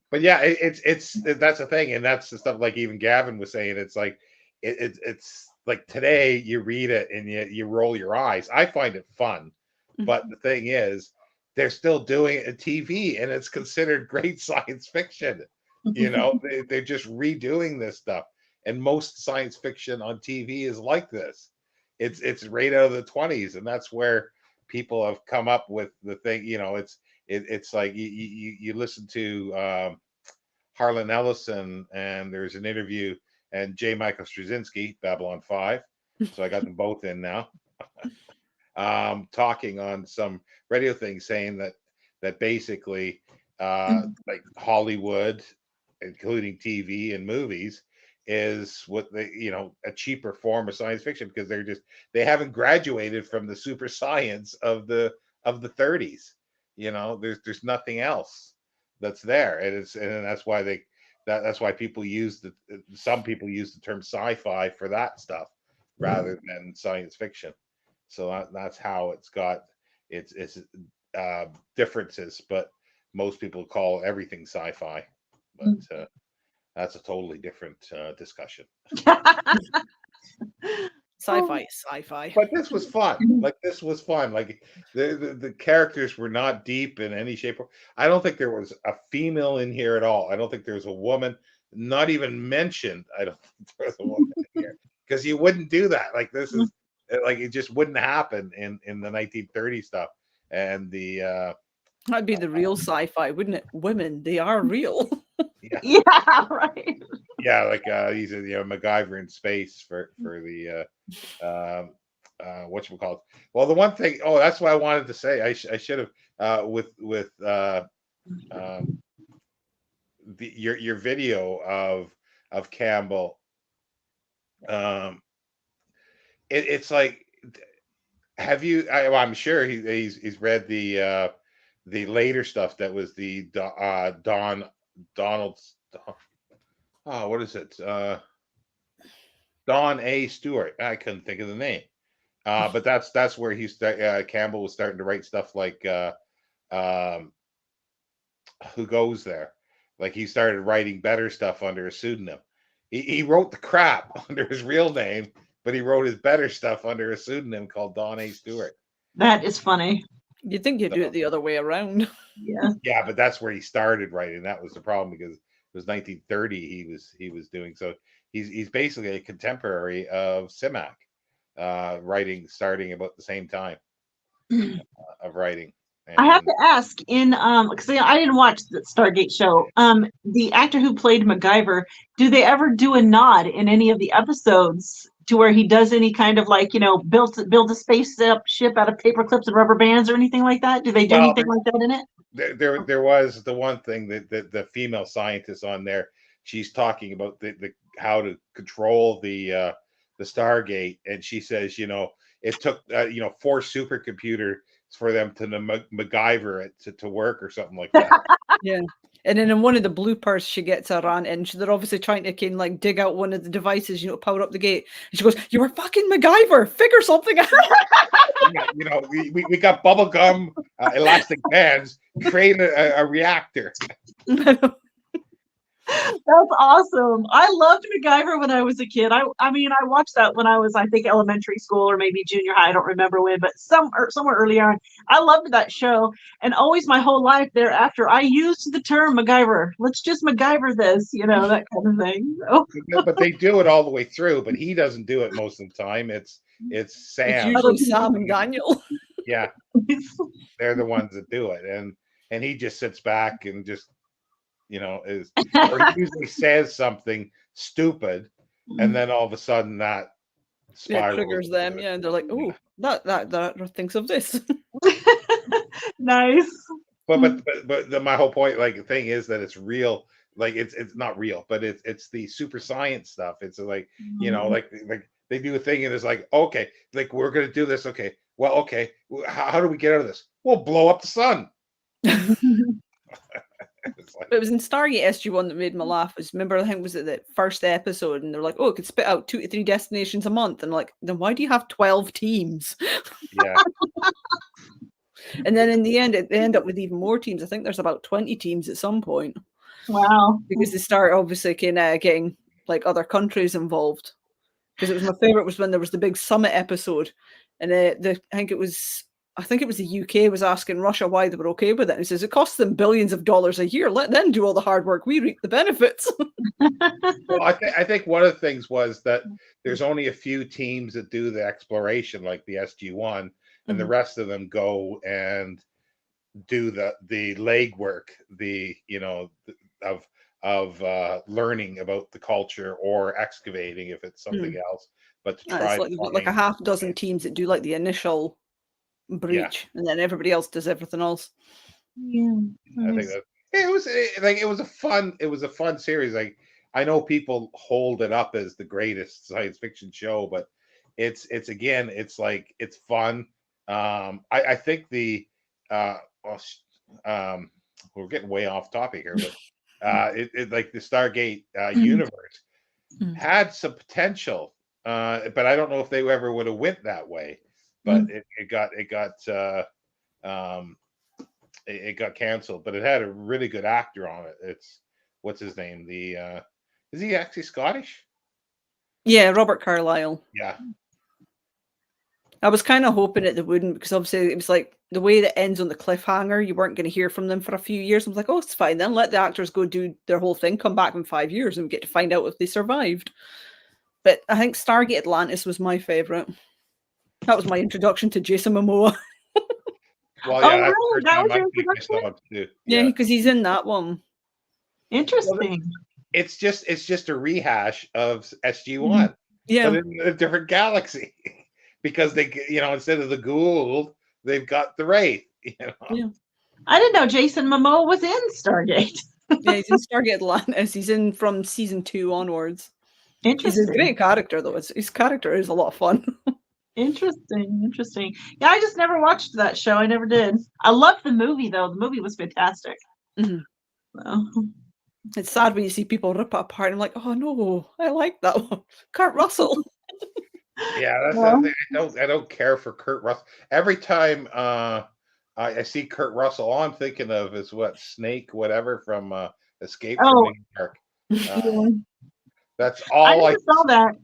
But yeah, it's that's the thing, and that's the stuff like even Gavin was saying. It's like it's like today you read it and you roll your eyes. I find it fun, but the thing is, they're still doing it in TV, and it's considered great science fiction. They're just redoing this stuff, and most science fiction on TV is like this. It's right out of the 1920s, and that's where people have come up with the thing. It's like you listen to Harlan Ellison, and there's an interview, and J. Michael Straczynski, Babylon 5. So I got them both in now. Talking on some radio thing, saying that basically like Hollywood, including TV and movies, is what they a cheaper form of science fiction, because they haven't graduated from the super science of the 30s. There's nothing else that's there, and that's why that's why some people use the term sci-fi for that stuff rather than science fiction. So that's how it's got its differences, but most people call everything sci-fi. But that's a totally different discussion. Sci-fi is sci-fi. But this was fun. Like the characters were not deep in any shape. I don't think there was a female in here at all. I don't think there was a woman, not even mentioned. I don't think there was a woman in here, because you wouldn't do that. Like this is like it just wouldn't happen in the 1930 stuff. And that'd be the real sci-fi, wouldn't it? Women, they are real. Yeah, right. Yeah, like he's a MacGyver in space for the whatchamacallit. Well, the one thing, that's what I wanted to say. I should have with your video of Campbell. It's like, have you? I'm sure he's read the later stuff that was the Donald's. Oh, what is it? Don A. Stewart. I couldn't think of the name. But that's where Campbell was starting to write stuff like Who Goes There? Like he started writing better stuff under a pseudonym. He wrote the crap under his real name, but he wrote his better stuff under a pseudonym called Don A. Stewart. That is funny. You'd think you'd do it the other way around. Yeah. Yeah, but that's where he started writing. That was the problem, because it was 1930 he was doing. So he's basically a contemporary of Simak, writing, starting about the same time of writing. And I have to ask, because I didn't watch the Stargate show. The actor who played MacGyver, do they ever do a nod in any of the episodes to where he does any kind of build a spaceship out of paper clips and rubber bands or anything like that? Do they do anything like that in it? There was the one thing that the female scientist on there, she's talking about the how to control the Stargate, and she says it took 4 supercomputers for them to MacGyver it to work or something like that. Yeah. And then in one of the bloopers, she gets a rant, and they're obviously trying to dig out one of the devices, power up the gate. And she goes, "You were fucking MacGyver. Figure something out." Yeah, we got bubble gum, elastic bands, create a reactor. That's awesome. I loved MacGyver when I was a kid. I mean, I watched that when I was, I think, elementary school or maybe junior high. I don't remember when, but somewhere early on. I loved that show, and always my whole life thereafter, I used the term MacGyver. Let's just MacGyver this, that kind of thing. So. But they do it all the way through, but he doesn't do it most of the time. It's Sam. It's usually Sam and Daniel. Yeah, they're the ones that do it, and he just sits back and just is, or he usually says something stupid, and then all of a sudden that Yeah, spirals. triggers them. Yeah, and they're like, oh, that thinks of this. Nice. But my whole point, like, the thing is that it's real. Like, it's not real, but it's the super science stuff. It's like, like they do a thing and it's like, okay, like, we're gonna do this. Okay, well, okay, how do we get out of this? We'll blow up the sun. It's like, But it was in Stargate SG-1 that made me laugh. Remember, I think it was the first episode, and they're like, "Oh, it could spit out 2 to 3 destinations a month." And like, then why do you have 12 teams? yeah, And then in the end, they end up with even more teams. I think there's about 20 teams at some point Wow. because they start obviously kind of getting like other countries involved. Because it was my favorite was when there was the big summit episode, and I think it was the UK was asking Russia why they were okay with it. And he says it costs them billions of dollars a year. Let them do all the hard work. We reap the benefits. well, I think one of the things was that there's only a few teams that do the exploration, like the SG-1, and the rest of them go and do the legwork, of learning about the culture or excavating if it's something else, but to try It's to like they've got like a find, half dozen teams that do like the initial breach, and then everybody else does everything else. Yeah. I think that it was a fun series. Like, I know people hold it up as the greatest science fiction show, but it's again, it's like, it's fun. I think well, we're getting way off topic here, but it like the Stargate universe had some potential, but I don't know if they ever would have went that way. But it got canceled. But it had a really good actor on it. It's, what's his name? Is he actually Scottish? Yeah, Robert Carlyle. Yeah. I was kind of hoping that they wouldn't, because obviously it was like the way that ends on the cliffhanger, you weren't going to hear from them for a few years. I was like, oh, it's fine. Then let the actors go do their whole thing, come back in 5 years, and we get to find out if they survived. But I think Stargate Atlantis was my favorite. That was my introduction to Jason Momoa. Well, Oh, yeah, that's really? the That first was time your I introduction? saw it too. Yeah, Yeah. because he's in that one. Interesting. It's just a rehash of SG-1, Yeah. but in a different galaxy, because they, instead of the Gould, they've got the Wraith. Yeah. I didn't know Jason Momoa was in Stargate. Yeah, he's in Stargate Atlantis. He's in from season 2 onwards. He's Interesting. a great character, though. His character is a lot of fun. Interesting. Yeah, I just never watched that show. I never did. I loved the movie, though. The movie was fantastic. Mhm. So. It's sad when you see people rip it apart. I'm like, oh no, I like that one. Kurt Russell. Yeah, that's Well. the thing. I don't care for Kurt Russell. Every time I see Kurt Russell, all I'm thinking of is Snake, whatever, from Escape from New York. That's all I never saw that.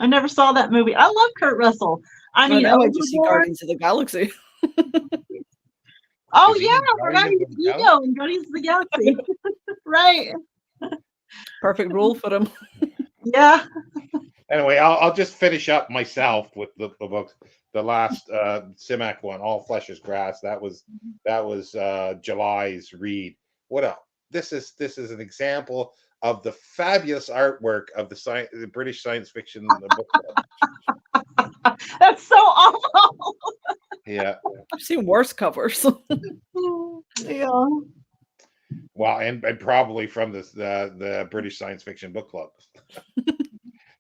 I never saw that movie. I love Kurt Russell. I mean, I might just see Overboard. Guardians of the Galaxy. Oh Is he yeah, in I forgot Guardians he's of the Galaxy? Ego in Guardians of the Galaxy. Right. Perfect role for him. Yeah. Anyway, I'll just finish up myself with the books. The last Simak one, All Flesh is Grass. That was July's read. What else? This is an example of the fabulous artwork of the British science fiction book club. That's so awful. Yeah. I've seen worse covers. Yeah. Well, and probably from the British Science Fiction Book Club.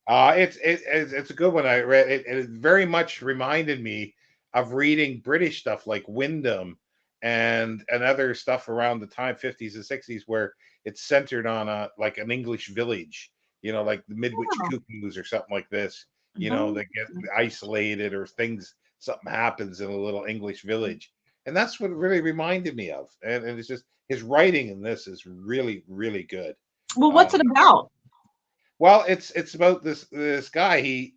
It's a good one. I read it. It very much reminded me of reading British stuff like Wyndham and other stuff around the time 50s and 60s, where it's centered on an English village, like the Midwich Cuckoos or something like this. They get isolated, or something happens in a little English village. And that's what it really reminded me of. And it's just, his writing in this is really, really good. Well, what's it about? Well, it's about this guy. He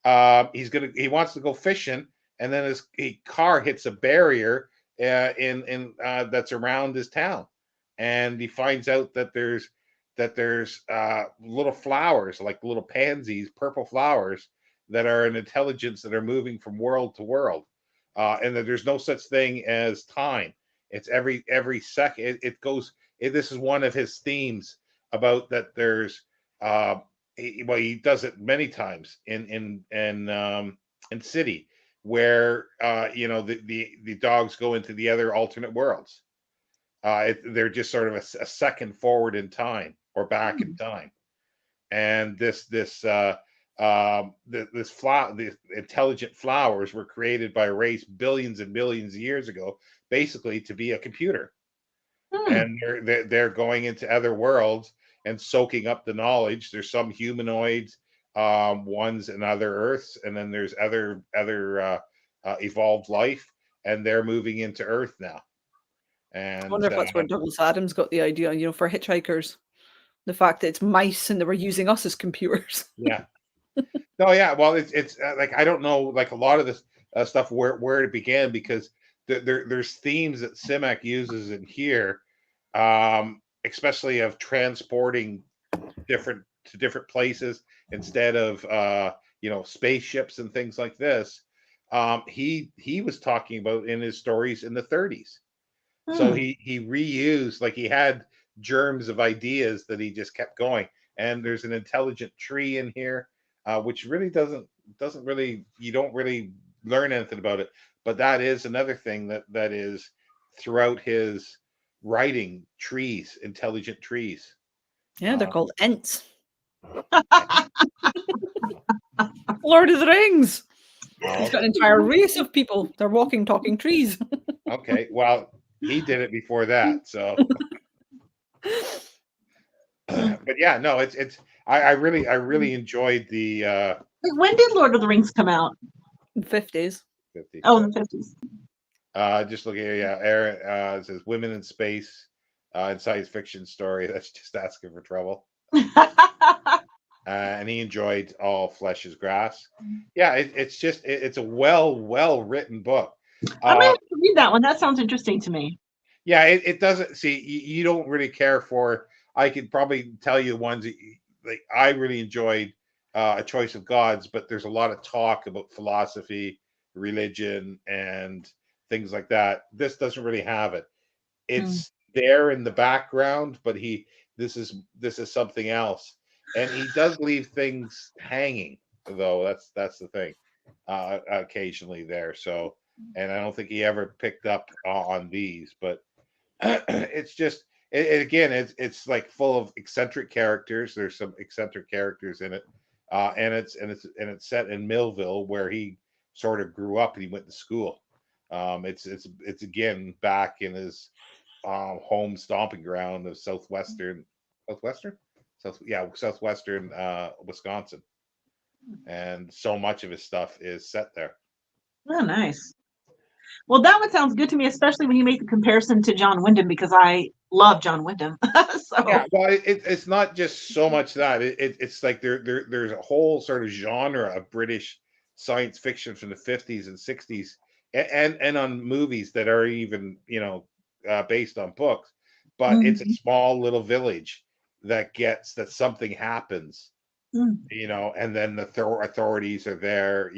wants to go fishing, and then his car hits a barrier in that's around his town, and he finds out that there's little flowers, like little pansies, purple flowers, that are an intelligence that are moving from world to world, and that there's no such thing as time. It's every second. It goes. this is one of his themes about that. There's he does it many times in City, where the dogs go into the other alternate worlds. They're just sort of a second forward in time or back in time, and the intelligent flowers were created by a race billions and billions of years ago, basically to be a computer. And they're going into other worlds and soaking up the knowledge. There's some humanoids, ones in other Earths, and then there's other evolved life, and they're moving into Earth now. And I wonder if that's where Douglas Adams got the idea, for hitchhikers. The fact that it's mice and they were using us as computers. Yeah. No, yeah. Well, it's like, I don't know, like a lot of this stuff where it began, because there's themes that Simak uses in here, especially of transporting to different places instead of spaceships and things like this. He was talking about in his stories in the 30s. So he reused, like, he had germs of ideas that he just kept going. And there's an intelligent tree in here, which really doesn't really, you don't really learn anything about it. But that is another thing that is throughout his writing: trees, intelligent trees. Yeah, they're called Ents. Lord of the Rings. He's got an entire race of people. They're walking, talking trees. Okay, well, he did it before that, so. But yeah, no, I really enjoyed the. When did Lord of the Rings come out? In the 50s. 50s. Oh, in the 50s. Just looking here, yeah. Aaron says women in space, in science fiction story. That's just asking for trouble. And he enjoyed All Flesh is Grass. Yeah, it's a well written book. I'm gonna have to read that one. That sounds interesting to me. Yeah, it doesn't. See, you don't really care for. I could probably tell you the ones that like I really enjoyed. A Choice of Gods, but there's a lot of talk about philosophy, religion, and things like that. This doesn't really have it. It's there in the background, but this is something else, and he does leave things hanging, though. That's the thing. Occasionally there, so, and I don't think he ever picked up on these, but it's just. Again, it's like full of eccentric characters. There's some eccentric characters in it. And it's set in Millville, where he sort of grew up and he went to school. It's again back in his home stomping ground of southwestern Wisconsin, and so much of his stuff is set there. Oh, nice. Well, that one sounds good to me, especially when you make the comparison to John Wyndham, because I love John Wyndham. So. Yeah, well, it's not just so much that it's like there's a whole sort of genre of British science fiction from the 50s and 60s, and on movies that are even based on books, but it's a small little village that something happens, and then the authorities are there,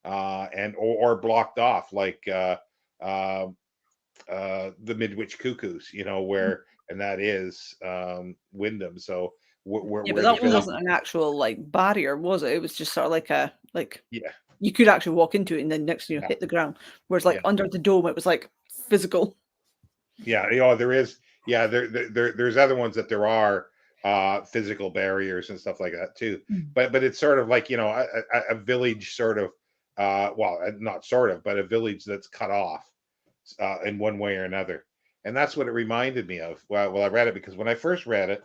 and or blocked off, like the Midwich Cuckoos, where, and that is Wyndham. So but that one wasn't an actual like barrier, was it? It was just sort of like yeah, you could actually walk into it and then next hit the ground. Whereas under the dome, it was like physical. Yeah, there is. Yeah, there's other ones that there are physical barriers and stuff like that too. But it's sort of like a village sort of. Well, not sort of, but a village that's cut off in one way or another. And that's what it reminded me of. Well, I read it because when I first read it,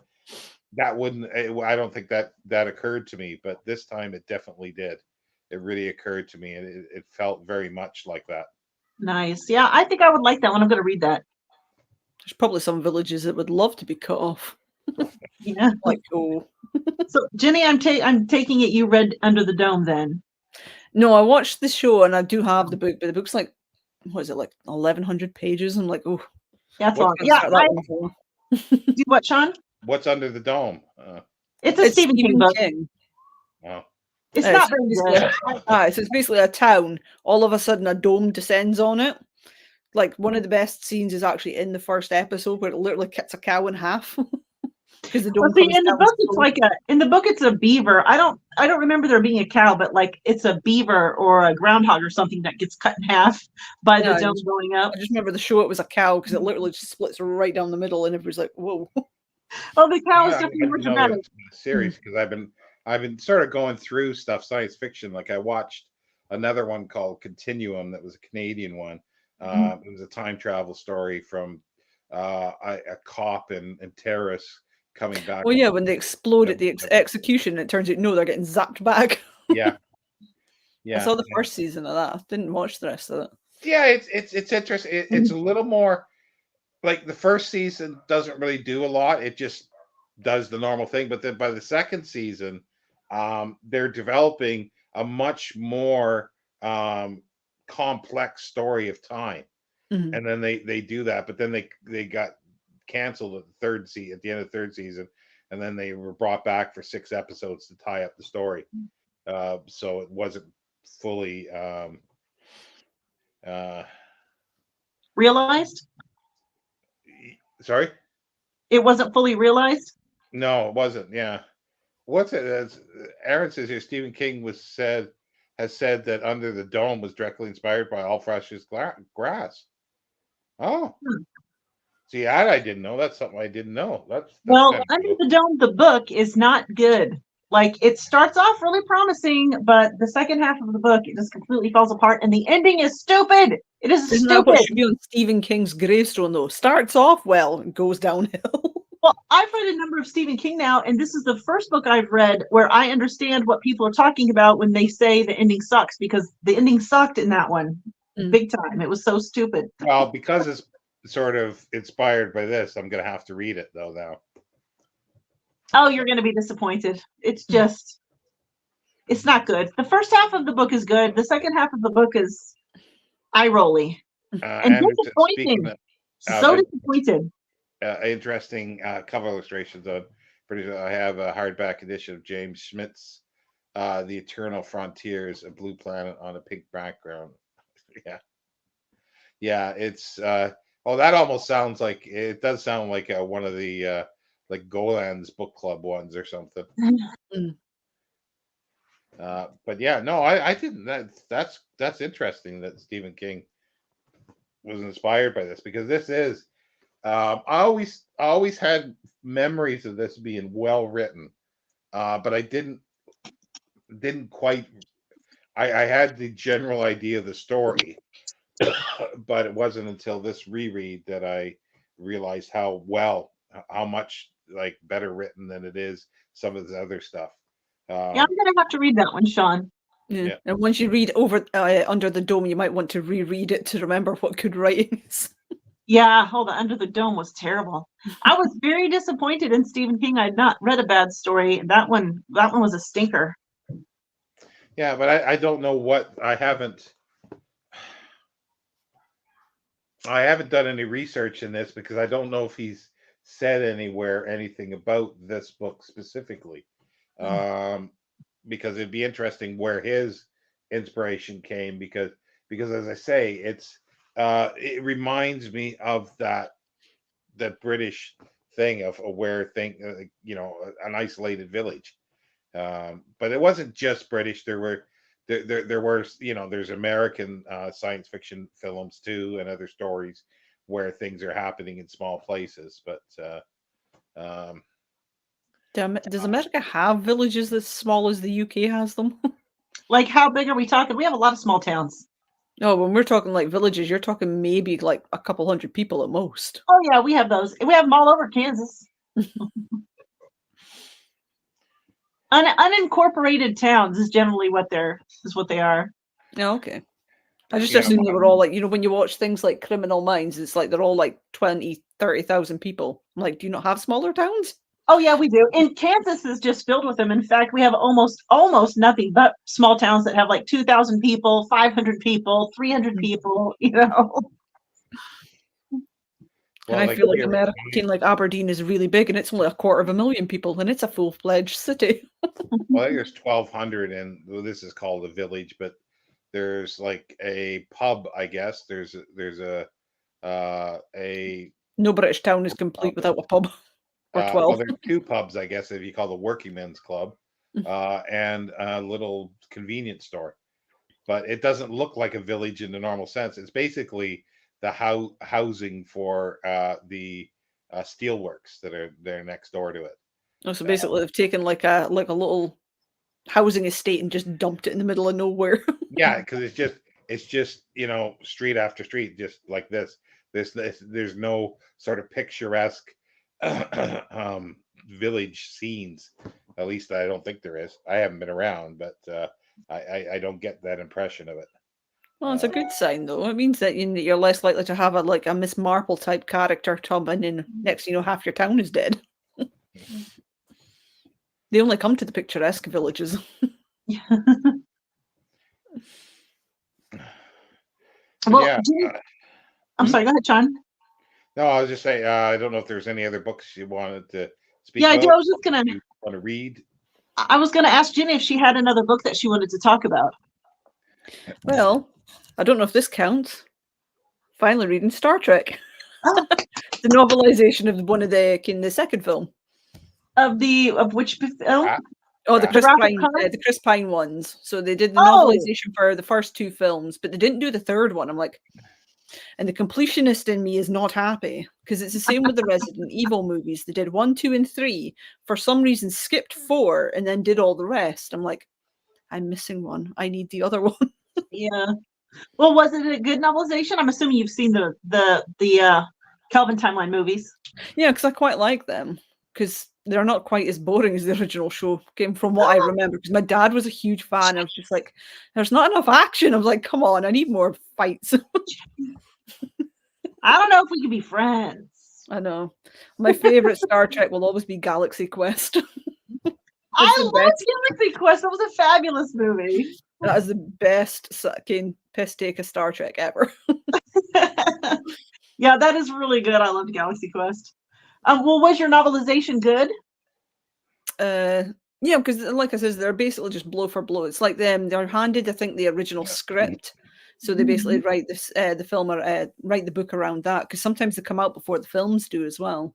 I don't think that occurred to me, but this time it definitely did. It really occurred to me, and it felt very much like that. Nice. Yeah, I think I would like that one. I'm going to read that. There's probably some villages that would love to be cut off. Yeah. Like, oh. So, Jenny, I'm taking it you read Under the Dome then. No, I watched the show and I do have the book, but the book's like, what is it, like 1,100 pages? I'm like, oh, that's long. Yeah, do what, Sean? What's Under the Dome? It's a Stephen King book. Oh. It's not very good. So it's basically a town. All of a sudden, a dome descends on it. Like one of the best scenes is actually in the first episode where it literally cuts a cow in half because the Well, dome see, comes in the down. book, it's like in the book, it's a beaver. I don't remember there being a cow, but like it's a beaver or a groundhog or something that gets cut in half by the dome going up. I just remember the show, it was a cow because it literally just splits right down the middle and everybody's like, whoa. Oh, the cow is I definitely more didn't know dramatic. the series because I've been sort of going through stuff, science fiction. Like I watched another one called Continuum that was a Canadian one. It was a time travel story from a cop and terrorists coming back. Well, yeah, when they explode at the execution, it turns out no, they're getting zapped back. Yeah, I saw the first season of that. I didn't watch the rest of it. Yeah, it's interesting. It's a little more like the first season doesn't really do a lot. It just does the normal thing. But then by the second season, they're developing a much more complex story of time. And then they do that, but then they got canceled at the at the end of the third season, and then they were brought back for 6 episodes to tie up the story. So it wasn't fully realized. Sorry? It wasn't fully realized? No, it wasn't. Yeah. What's it? As Aaron says here, Stephen King has said that Under the Dome was directly inspired by All Fresh's Grass. Oh. See, that I didn't know. That's something I didn't know. That's well, kind of Under cool. the Dome, the book is not good. Like it starts off really promising, but the second half of the book it just completely falls apart, and the ending is stupid. It is Isn't that what should be on Stephen King's gravestone, though? Starts off well and goes downhill. Well, I've read a number of Stephen King now, and this is the first book I've read where I understand what people are talking about when they say the ending sucks, because the ending sucked in that one big time. It was so stupid. Well, because it's sort of inspired by this, I'm going to have to read it, though, now. Oh, you're going to be disappointed. It's just, it's not good. The first half of the book is good. The second half of the book is eye-rolly. And disappointing. Disappointed. Interesting cover illustrations on. I have a hardback edition of James Schmidt's The Eternal Frontiers, a blue planet on a pink background. Yeah, it's that almost sounds like, it does sound like one of the like Golan's book club ones or something. But yeah, no, I didn't. That's interesting that Stephen King was inspired by this, because this is I always had memories of this being well written, but I didn't quite. I had the general idea of the story, but it wasn't until this reread that I realized how much like better written than it is some of the other stuff. Yeah, I'm gonna have to read that one, Sean. Yeah. And once you read over Under the Dome, you might want to reread it to remember what good writing is. Yeah, hold on. Under the Dome was terrible. I was very disappointed in Stephen King. I'd not read a bad story. That one was a stinker. Yeah, but I don't know what I haven't done any research in this, because I don't know if he's said anywhere anything about this book specifically. Because it'd be interesting where his inspiration came, because as I say, it reminds me of that British thing of where an isolated village. But it wasn't just British. There were there's American science fiction films too, and other stories where things are happening in small places. But does America have villages as small as the UK has them? Like, how big are we talking? We have a lot of small towns. No, when we're talking like villages, you're talking maybe like a couple hundred people at most. Oh yeah, we have those. We have them all over Kansas. Unincorporated towns is generally what they are. Yeah, okay. I just assumed they were all like, when you watch things like Criminal Minds, it's like they're all like 20, 30,000 people. I'm like, do you not have smaller towns? Oh yeah, we do. And Kansas is just filled with them. In fact, we have almost nothing but small towns that have like 2,000 people, 500 people, 300 people, Well, and I feel like America, like Aberdeen, is really big, and it's only 250,000 people, and it's a full-fledged city. Well, I think there's 1,200, and this is called a village, but there's like a pub, I guess. There's a a No British town is complete without a pub. Or 12. well, there's 2 pubs, I guess, if you call the Working Men's Club, and a little convenience store. But it doesn't look like a village in the normal sense. It's basically the housing for the steelworks that are there next door to it. Oh, so basically they've taken like a little housing estate and just dumped it in the middle of nowhere. Yeah, because it's just street after street, just like this. There's no sort of picturesque village scenes. At least I don't think there is. I haven't been around, but I don't get that impression of it. Well, it's a good sign though. It means that you're less likely to have a Miss Marple type character come in, and next half your town is dead. They only come to the picturesque villages. Well, Yeah. I'm sorry, go ahead, Sean. No, I was just saying, I don't know if there's any other books you wanted to speak Yeah, I about. do. I was just gonna You want to read? I was gonna ask Ginny if she had another book that she wanted to talk about. Well, I don't know if this counts. Finally reading Star Trek. Oh. The novelization of one of the second film. Of which film? Oh, the Chris Wrath of Pine, Khan? the Chris Pine ones. So they did the Oh. novelization for the first 2 films, but they didn't do the third one. I'm like, and the completionist in me is not happy because it's the same with the Resident Evil movies. They did 1, 2, and 3. For some reason, skipped 4 and then did all the rest. I'm like, I'm missing one. I need the other one. Yeah. Well, was it a good novelization? I'm assuming you've seen the Kelvin Timeline movies. Yeah, because I quite like them because they're not quite as boring as the original show. Came from what I remember, because my dad was a huge fan. I was just like, "There's not enough action." I was like, "Come on, I need more fights." I don't know if we could be friends. I know. My favorite Star Trek will always be Galaxy Quest. I love Galaxy Quest. That was a fabulous movie. That is the best sucking piss take of Star Trek ever. Yeah, that is really good. I loved Galaxy Quest. Well, was your novelization good? Yeah, because like I said, they're basically just blow for blow. It's like they're handed, I think, the original script. So they basically write this, the film, or write the book around that. Because sometimes they come out before the films do as well.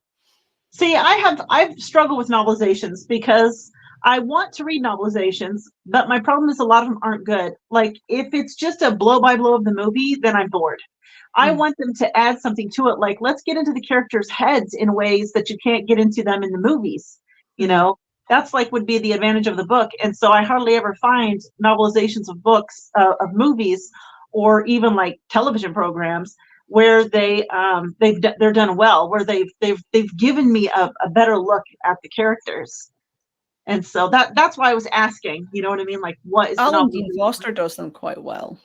See, I've struggled with novelizations because I want to read novelizations, but my problem is a lot of them aren't good. Like if it's just a blow by blow of the movie, then I'm bored. I want them to add something to it. Like let's get into the characters' heads in ways that you can't get into them in the movies. You know, that's like would be the advantage of the book. And so I hardly ever find novelizations of books, of movies, or even like television programs where they're done well, where they've given me a better look at the characters. And so that's why I was asking, you know what I mean? Like what is Alan Dean Foster does them quite well.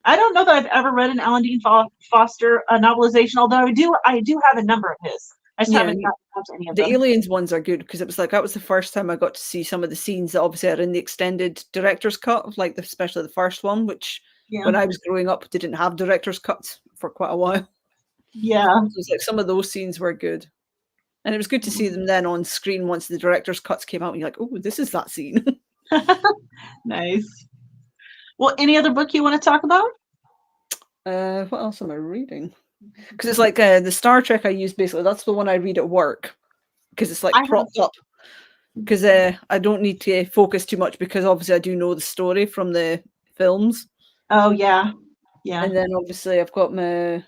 I don't know that I've ever read an Alan Dean Foster novelization, although I do have a number of his. I just haven't gotten to any of them. The Aliens ones are good because it was like that was the first time I got to see some of the scenes that obviously are in the extended director's cut, like especially the first one, which when I was growing up didn't have director's cuts for quite a while. Yeah. So it was like some of those scenes were good. And it was good to see them then on screen once the director's cuts came out and you're like, oh, this is that scene. Nice. Well, any other book you want to talk about? What else am I reading? Because it's like the Star Trek I use basically, that's the one I read at work. Because it's like propped up. Because I don't need to focus too much because obviously I do know the story from the films. Oh, yeah. Yeah. And then obviously I've got my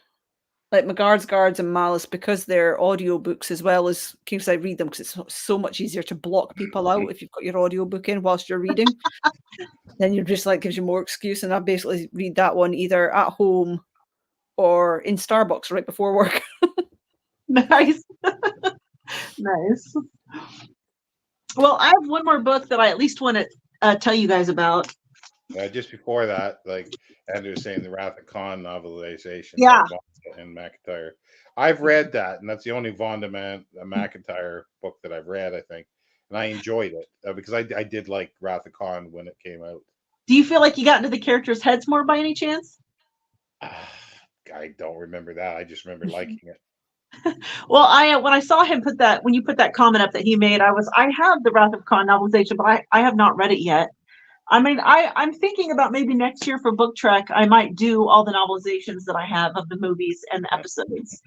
Guards and Malice because they're audiobooks as well as because I read them because it's so much easier to block people out if you've got your audiobook in whilst you're reading. Then you're just like gives you more excuse. And I basically read that one either at home or in Starbucks right before work. Nice. Nice. Well, I have one more book that I at least want to tell you guys about. Just before that, like Andrew was saying, the Wrath of Khan novelization. Yeah. And McIntyre. I've read that, and that's the only Vonda McIntyre book that I've read, I think. And I enjoyed it because I did like Wrath of Khan when it came out. Do you feel like you got into the characters' heads more by any chance? I don't remember that. I just remember liking it. Well, when I saw him when you put that comment up that he made, I have the Wrath of Khan novelization, but I have not read it yet. I mean, I'm thinking about maybe next year for Book Trek, I might do all the novelizations that I have of the movies and the episodes.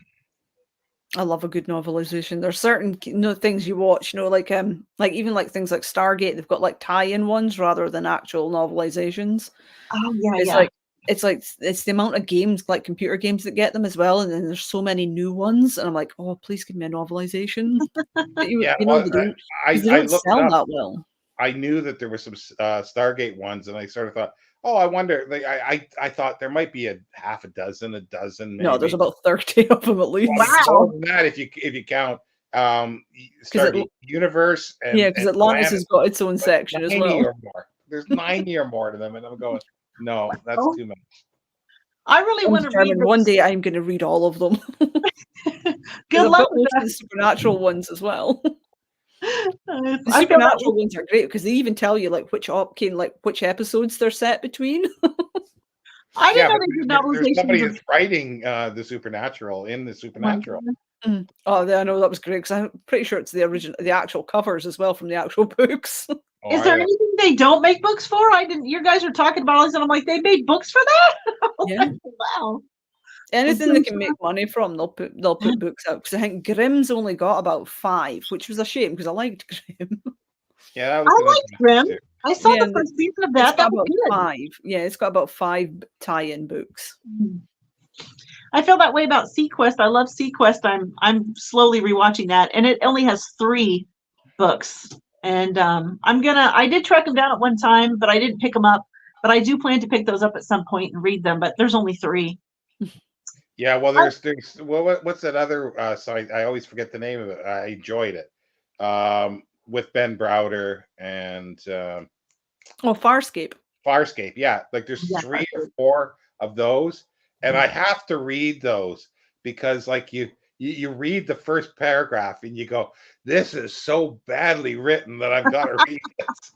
I love a good novelization. There's certain things you watch, like even like things like Stargate, they've got like tie-in ones rather than actual novelizations. Oh yeah, It's yeah. it's the amount of games, like computer games, that get them as well, and then there's so many new ones, and I'm like, oh, please give me a novelization. But Yeah, they well, don't, because they I don't looked it sell up. that well. I knew that there were some Stargate ones, and I sort of thought, oh, I wonder. Like, I thought there might be a dozen maybe. No, there's about 30 of them at least. Well, more Wow. than that if you count Because Stargate Universe and Atlantis has Atlantis, got its own but section as 90 well. or more. There's 90 or more to them, and I'm going, no, that's Oh. too much. I really I'm want to read determined one day I'm going to read all of them. Good I've luck got with most of that. the supernatural ones as well. The I feel that supernatural ones are great because they even tell you like which episodes they're set between. I didn't Yeah, know but they did there's somebody novelizations that's writing the Supernatural in the Supernatural. Oh, I know that was great because I'm pretty sure it's the actual covers as well from the actual books. Oh, Is there anything they don't make books for? I didn't. You guys are talking about all this, and I'm like, they made books for that? Yeah. Wow. Anything they can make money from, they'll put books out. Because I think Grimm's only got about 5, which was a shame because I liked Grimm. Yeah, that I was liked Grimm. I saw the first season of that. That was good. 5. Yeah, it's got about 5 tie-in books. I feel that way about Sequest. I love Sequest. I'm slowly rewatching that, and it only has 3 books. And I did track them down at one time, but I didn't pick them up. But I do plan to pick those up at some point and read them. But there's only 3. Yeah, well, there's what's that other site? I always forget the name of it. I enjoyed it with Ben Browder and Farscape. Farscape. Yeah, like there's 3 or 4 of those, and I have to read those because like you read the first paragraph and you go, this is so badly written that I've got to read this.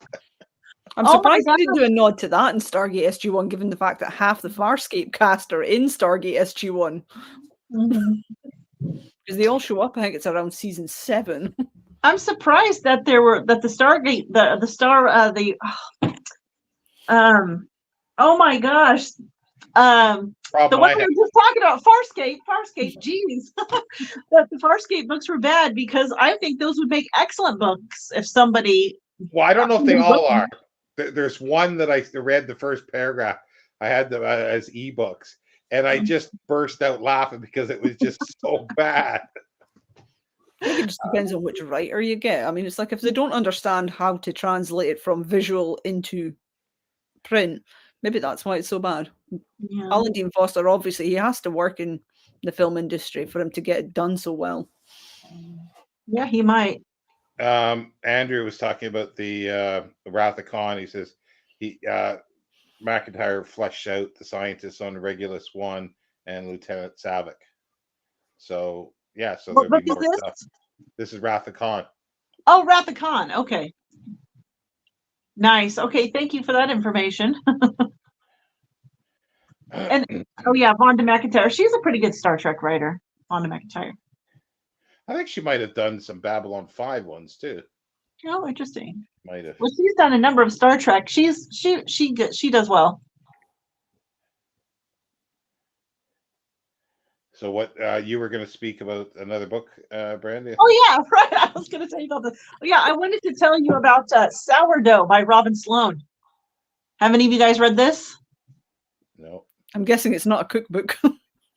I'm surprised they didn't do a nod to that in Stargate SG-1, given the fact that half the Farscape cast are in Stargate SG-1. Because they all show up, I think it's around season 7. I'm surprised that the Stargate, oh my gosh. The one we were just talking about, Farscape, geez. That the Farscape books were bad because I think those would make excellent books if somebody. Well, I don't know if they all are. There's one that I read the first paragraph. I had them as ebooks, and I just burst out laughing because it was just so bad. I think it just depends on which writer you get. I mean, it's like if they don't understand how to translate it from visual into print, maybe that's why it's so bad. Yeah. Alan Dean Foster, obviously, he has to work in the film industry for him to get it done so well. Yeah, he might. Andrew was talking about the Wrath of Khan. He says McIntyre fleshed out the scientists on Regulus 1 and Lieutenant Savick. So yeah, so there'll be more stuff. This is Wrath of Khan. Oh, Wrath of Khan. Okay. Nice. Okay, thank you for that information. And oh yeah, Vonda McIntyre. She's a pretty good Star Trek writer, Vonda McIntyre. I think she might have done some Babylon 5 ones too. Oh, interesting. Might have. Well, she's done a number of Star Trek. She does well. So what you were going to speak about another book, Brandy? Oh yeah, right. I was going to tell you about this. Oh, yeah, I wanted to tell you about Sourdough by Robin Sloan. Have any of you guys read this? No. I'm guessing it's not a cookbook.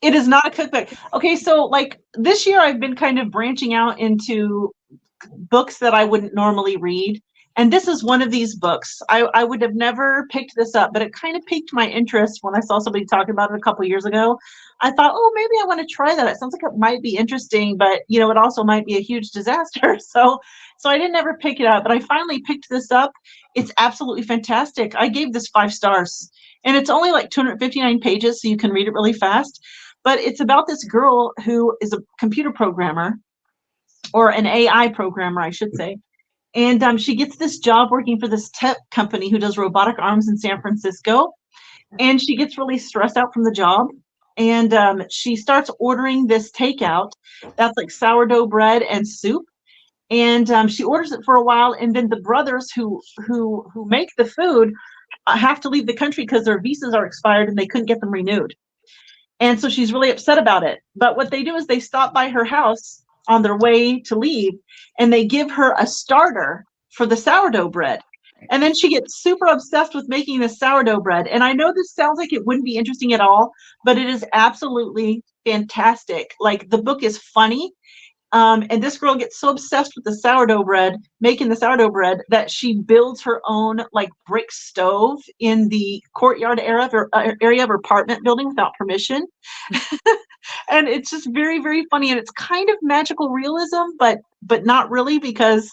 It is not a cookbook. Okay, so like this year I've been kind of branching out into books that I wouldn't normally read. And this is one of these books. I would have never picked this up, but it kind of piqued my interest when I saw somebody talking about it a couple of years ago. I thought, oh, maybe I want to try that. It sounds like it might be interesting, but you know, it also might be a huge disaster. So I didn't ever pick it up, but I finally picked this up. It's absolutely fantastic. I gave this 5 stars, and it's only like 259 pages, so you can read it really fast. But it's about this girl who is a computer programmer, or an AI programmer, I should say. And she gets this job working for this tech company who does robotic arms in San Francisco. And she gets really stressed out from the job. And she starts ordering this takeout that's like sourdough bread and soup. And she orders it for a while. And then the brothers who make the food have to leave the country because their visas are expired and they couldn't get them renewed. And so she's really upset about it. But what they do is they stop by her house on their way to leave, and they give her a starter for the sourdough bread. And then she gets super obsessed with making this sourdough bread. And I know this sounds like it wouldn't be interesting at all, but it is absolutely fantastic. Like, the book is funny. And this girl gets so obsessed with the sourdough bread, making the sourdough bread, that she builds her own like brick stove in the courtyard area of her apartment building without permission. And it's just very, very funny. And it's kind of magical realism, but not really, because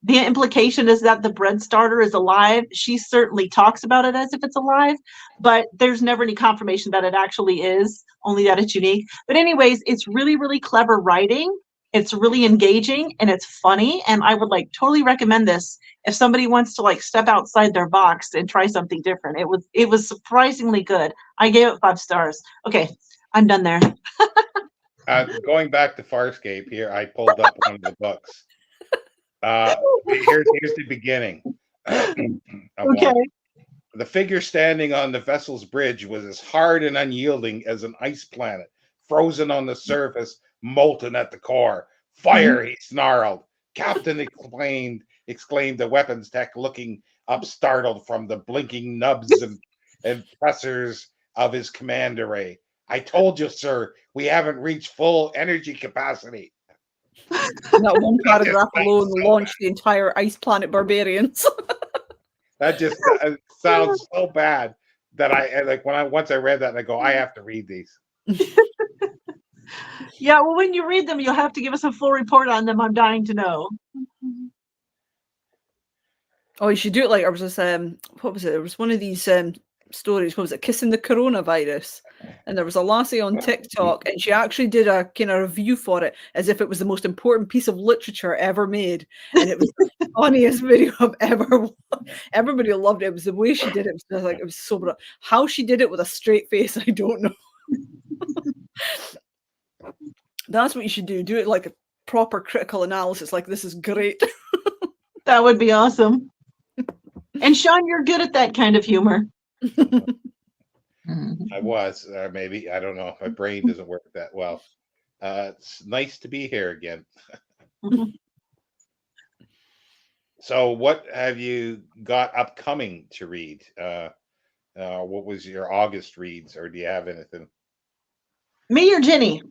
the implication is that the bread starter is alive. She certainly talks about it as if it's alive, but there's never any confirmation that it actually is, only that it's unique. But anyways, it's really, really clever writing. It's really engaging and it's funny. And I would like totally recommend this if somebody wants to like step outside their box and try something different. It was surprisingly good. I gave it 5 stars. Okay, I'm done there. Going back to Farscape here, I pulled up one of the books. Here's the beginning. Okay. The figure standing on the vessel's bridge was as hard and unyielding as an ice planet, frozen on the surface, molten at the core. Fire, he snarled. Captain exclaimed the weapons tech, looking up startled from the blinking nubs and pressers of his command array. I told you, sir, we haven't reached full energy capacity. That one paragraph alone launched the entire ice planet barbarians. That just sounds so bad that I like once I read that, I go, I have to read these. Yeah, well, when you read them, you'll have to give us a full report on them. I'm dying to know. Oh, you should do it like there was this what was it? There was one of these stories, what was it, Kissing the Coronavirus? And there was a lassie on TikTok, and she actually did a kind of review for it as if it was the most important piece of literature ever made. And it was the funniest video I've ever watched. Everybody loved it. It was the way she did it. It was so brilliant. How she did it with a straight face, I don't know. That's what you should do. Do it like a proper critical analysis. Like, this is great. That would be awesome. And Sean, you're good at that kind of humor. I was, maybe. I don't know. My brain doesn't work that well. It's nice to be here again. So what have you got upcoming to read? What was your August reads, or do you have anything? Me or Jenny?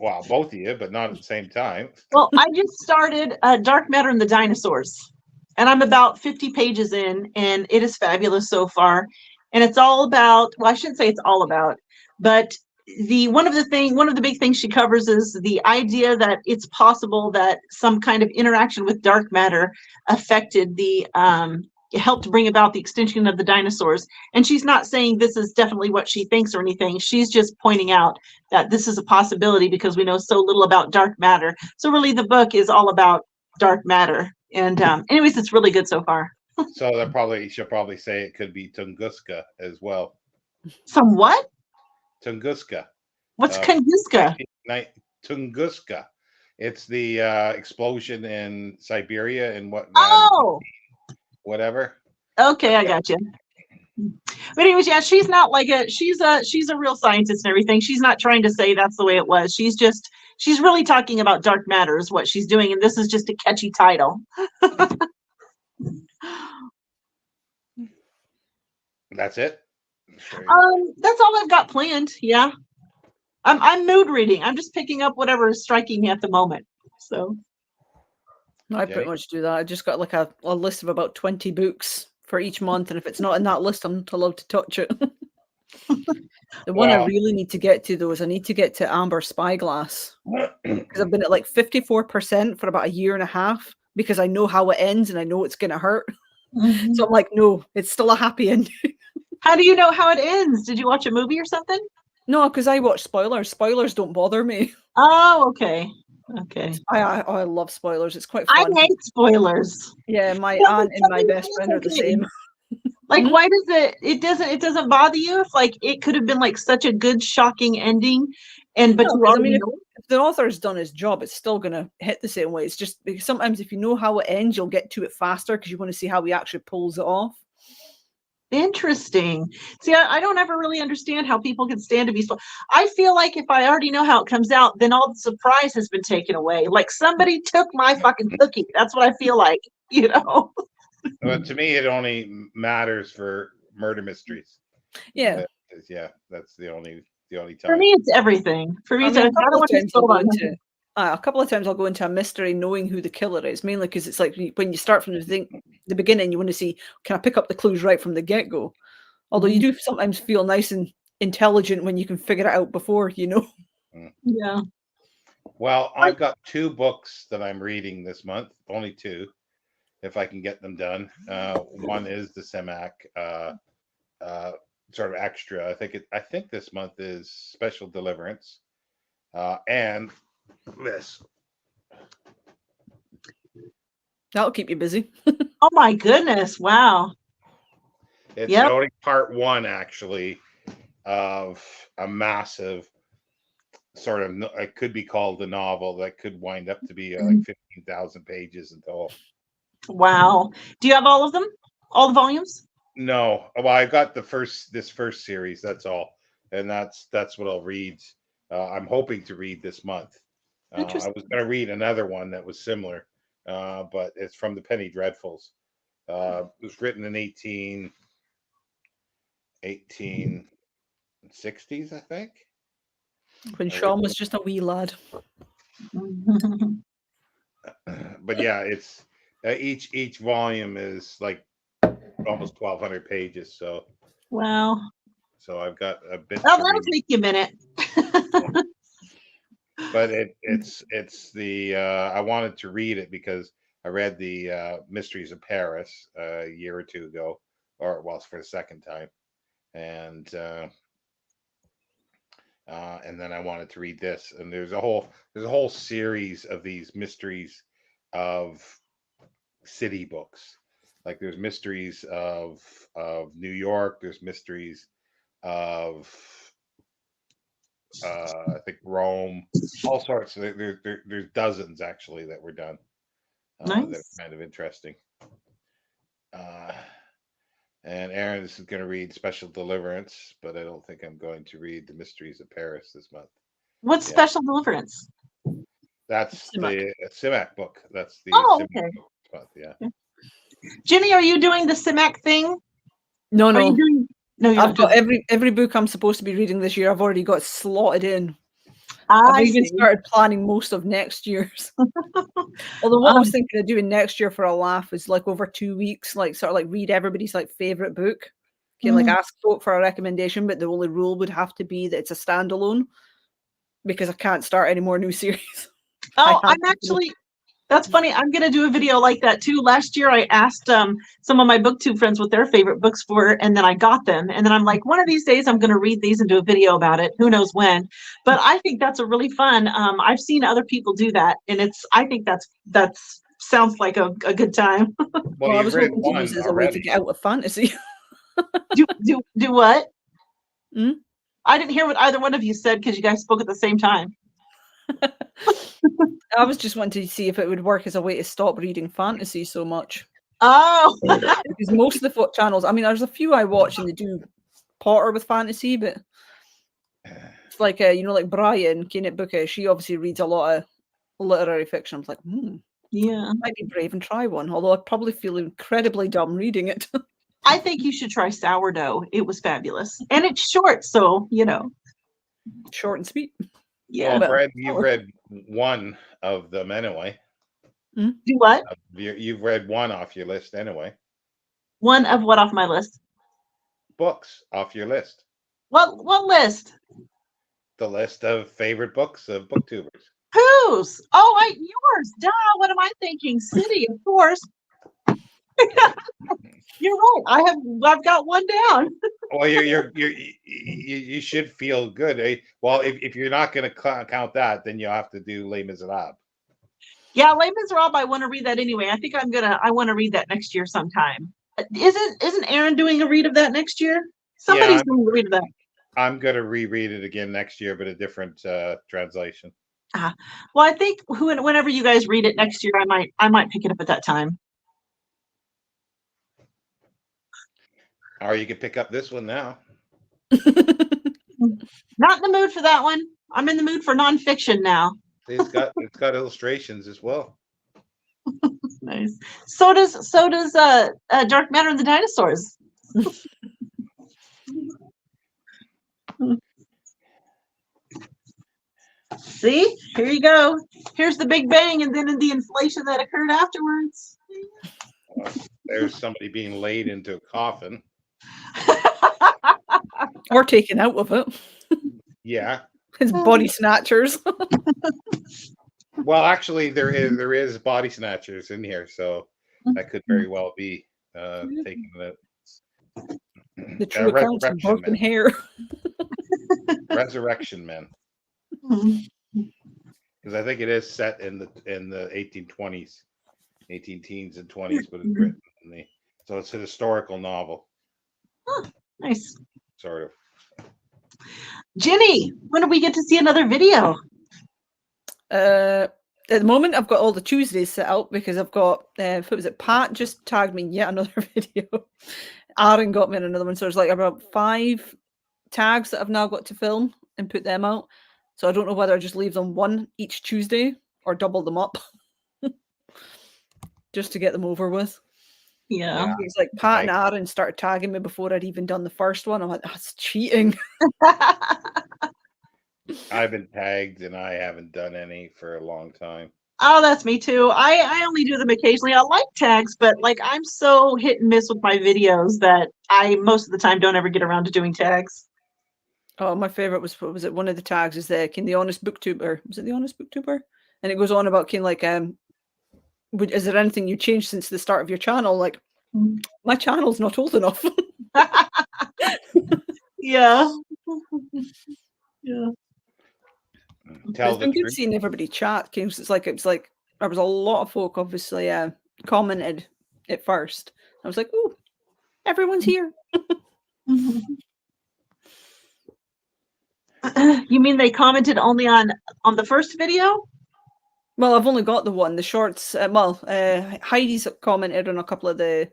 Well, both of you, but not at the same time. Well, I just started Dark Matter and the Dinosaurs, and I'm about 50 pages in, and it is fabulous so far. And it's all about, well, I shouldn't say it's all about, but one of the big things she covers is the idea that it's possible that some kind of interaction with dark matter affected helped bring about the extinction of the dinosaurs. And she's not saying this is definitely what she thinks or anything. She's just pointing out that this is a possibility because we know so little about dark matter. So really the book is all about dark matter. And anyways, it's really good so far. So she'll probably say it could be Tunguska as well. Some what? Tunguska. What's Tunguska? Tunguska. It's the explosion in Siberia and whatever. Okay, I got you. But anyways, yeah, she's not like she's a real scientist and everything. She's not trying to say that's the way it was. She's really talking about dark matter is what she's doing, and this is just a catchy title. That's it. That's all I've got planned. Yeah, I'm mood reading. I'm just picking up whatever is striking me at the moment. So I pretty much do that. I just got like a list of about 20 books for each month, and if it's not in that list, I'm not allowed to touch it. The one I really need to get to, though, is I need to get to Amber Spyglass, because I've been at like 54% for about a year and a half, because I know how it ends and I know it's going to hurt. Mm-hmm. So I'm like, no, it's still a happy ending. How do you know how it ends? Did you watch a movie or something? No, because I watch spoilers. Spoilers don't bother me. Oh, okay. Okay. I love spoilers. It's quite fun. I hate spoilers. Yeah, my aunt and my best friend are the same. Like, why does it doesn't bother you if like it could have been like such a good shocking ending, if the author's done his job, it's still gonna hit the same way. It's just because sometimes if you know how it ends, you'll get to it faster because you want to see how he actually pulls it off. Interesting. See, I don't ever really understand how people can stand to be spoiled. I feel like if I already know how it comes out, then all the surprise has been taken away. Like somebody took my fucking cookie. That's what I feel like, you know? But to me, it only matters for murder mysteries. Yeah. Yeah, that's the only For time. me, it's everything. For me, I it's mean, a everything. I couple don't of want to be times I'll sold go on into nothing. a couple of times I'll go into a mystery knowing who the killer is, mainly because it's like when you start from the beginning, you want to see, can I pick up the clues right from the get-go? Although you do sometimes feel nice and intelligent when you can figure it out before, you know. Yeah. Well, I've got 2 books that I'm reading this month, only 2, if I can get them done. One is the Simac, sort of extra. I think this month is Special Deliverance, and this. That'll keep you busy. Oh my goodness. Wow. It's Yep. only part 1, actually, of a massive sort of. It could be called a novel that could wind up to be like 15,000 pages in total. Wow. Do you have all of them? All the volumes? No, well, I got this first series. That's all, and that's what I'll read. I'm hoping to read this month. I Interesting. was going to read another one that was similar, but it's from the Penny Dreadfuls. It was written in 1860s, I think. When Sean was just a wee lad. But yeah, it's each volume is like almost 1,200 pages. So Wow. I've got a bit. Oh, to that'll read. take you a minute. But it's the I wanted to read it because I read the Mysteries of Paris a year or 2 ago, or well, for the second time, and then I wanted to read this. And there's a whole series of these mysteries of city books. Like there's mysteries of New York. There's mysteries of I think Rome, all sorts. There's dozens actually that were done. That are Nice. kind of interesting. And Aaron is going to read Special Deliverance, but I don't think I'm going to read The Mysteries of Paris this month. What's Special Deliverance? That's the Simac book. That's the Oh, Simac okay. book this month, yeah. Jenny, are you doing the Simac thing? No, Are you doing? No, you're I've not got doing. every book I'm supposed to be reading this year. I've already got slotted in. I I've even see. started planning most of next year's. Although what I was thinking of doing next year for a laugh is like over 2 weeks, like sort of like read everybody's like favorite book. Can like ask folk for a recommendation, but the only rule would have to be that it's a standalone because I can't start any more new series. Oh, I'm actually. That's funny. I'm going to do a video like that too. Last year, I asked some of my booktube friends what their favorite books were, and then I got them. And then I'm like, one of these days, I'm going to read these and do a video about it. Who knows when? But I think that's a really fun. I've seen other people do that, and I think that's sounds like a good time. Well, I you've was read hoping to one use it as a way to already. get out of fantasy. Do what? Hmm? I didn't hear what either one of you said because you guys spoke at the same time. I was just wanting to see if it would work as a way to stop reading fantasy so much. Oh, Because most of the channels, I mean, there's a few I watch and they do Potter with fantasy, but it's like, like Brian, Kenneth Booker, she obviously reads a lot of literary fiction. I was like, yeah. I might be brave and try one, although I'd probably feel incredibly dumb reading it. I think you should try Sourdough. It was fabulous. And it's short, so, Short and sweet. Yeah. Well, Brad, you've read one of them anyway. Do what? You've read one off your list anyway. One of what off my list? Books off your list. What list? The list of favorite books of booktubers. Whose? Oh, yours. Duh. What am I thinking? City, of course. You're right. I've got one down. Well, you should feel good. Eh? Well, if you're not going to count that, then you'll have to do Les Miserables. Yeah, Les Miserables. I want to read that anyway. I think I want to read that next year sometime. Isn't Aaron doing a read of that next year? Somebody's doing a read of that. I'm going to reread it again next year, but a different translation. Well, I think whenever you guys read it next year, I might pick it up at that time. Or you could pick up this one now. Not in the mood for that one. I'm in the mood for nonfiction now. It's got illustrations as well. Nice. So does Dark Matter and the Dinosaurs. See, here you go. Here's the Big Bang, and then the inflation that occurred afterwards. There's somebody being laid into a coffin. Or taken out of it. Yeah. It's body snatchers. Well, actually, there is body snatchers in here, so that could very well be taking The true accounts of broken hair. Resurrection Men. Because I think it is set in the 1820s, 18 teens and 20s, but it's written in so it's a historical novel. Nice. Sort of. Jenny, when do we get to see another video? At the moment, I've got all the Tuesdays set out because I've got, what was it? Pat just tagged me in yet another video. Aaron got me in another one. So there's like about 5 tags that I've now got to film and put them out. So I don't know whether I just leave them one each Tuesday or double them up just to get them over with. Yeah. It's like Pat and Aaron started tagging me before I'd even done the first one. I'm like, that's cheating. I've been tagged and I haven't done any for a long time. Oh, that's me too. I only do them occasionally. I like tags, but like I'm so hit and miss with my videos that I most of the time don't ever get around to doing tags. Oh, my favorite was, what was it? One of the tags is the Honest Booktuber. Was it the Honest Booktuber? And it goes on about like is there anything you changed since the start of your channel? Like, my channel's not old enough. Yeah. Yeah. Tell it's been good seeing everybody chat. It's like there was a lot of folk obviously commented at first. I was like, oh, everyone's here. You mean they commented only on the first video? Well, I've only got the one, the shorts. Heidi's commented on a couple of the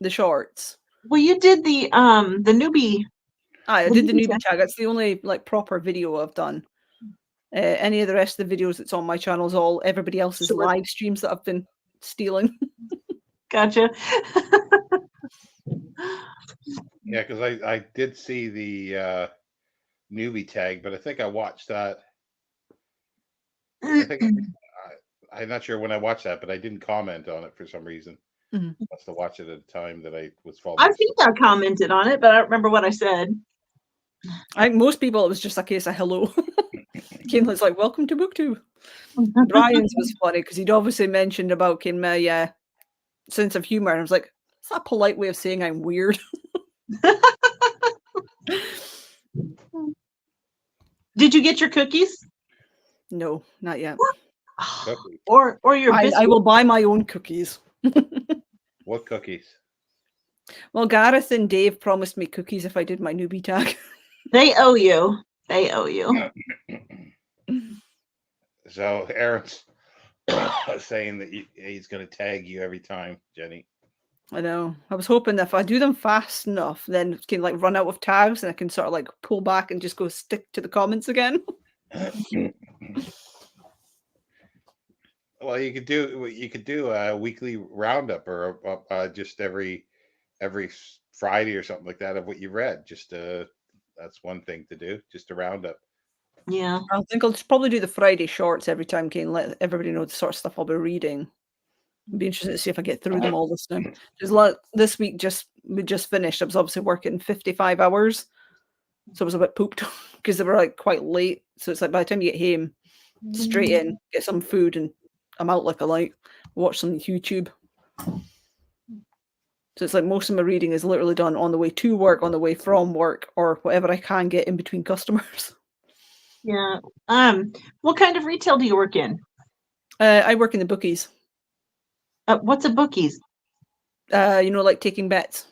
shorts. Well, you did the newbie. I did the newbie tag. That's the only like proper video I've done. Any of the rest of the videos that's on my channel is all everybody else's live streams that I've been stealing. Gotcha. Yeah, because I did see the newbie tag, but I think I watched that. I think I'm not sure when I watched that, but I didn't comment on it for some reason. I must have watched it at a time that I was following. I think I commented on it, but I don't remember what I said. I think most people it was just a case of hello. Kane's like, welcome to BookTube. Ryan's was funny because he'd obviously mentioned about my sense of humor, and I was like, is that a polite way of saying I'm weird? Did you get your cookies? No, not yet. Or your biscuits? I will buy my own cookies. What cookies? Well, Gareth and Dave promised me cookies if I did my newbie tag. They owe you. They owe you. So Aaron's saying that he's going to tag you every time, Jenny. I know. I was hoping that if I do them fast enough, then it can like run out of tags and I can sort of like pull back and just go stick to the comments again. Well, you could do a weekly roundup or just every Friday or something like that of what you read. Just that's one thing to do. Just a roundup. Yeah, I think I'll just probably do the Friday shorts every time, Kane. Let everybody know the sort of stuff I'll be reading. It'll be interesting to see if I get through them all this time. This week we just finished. I was obviously working 55 hours, so I was a bit pooped because they were like quite late. So it's like by the time you get home, straight in, get some food, and I'm out like a light. Watch some YouTube. So it's like most of my reading is literally done on the way to work, on the way from work, or whatever I can get in between customers. Yeah. What kind of retail do you work in? I work in the bookies. What's a bookies? Like taking bets.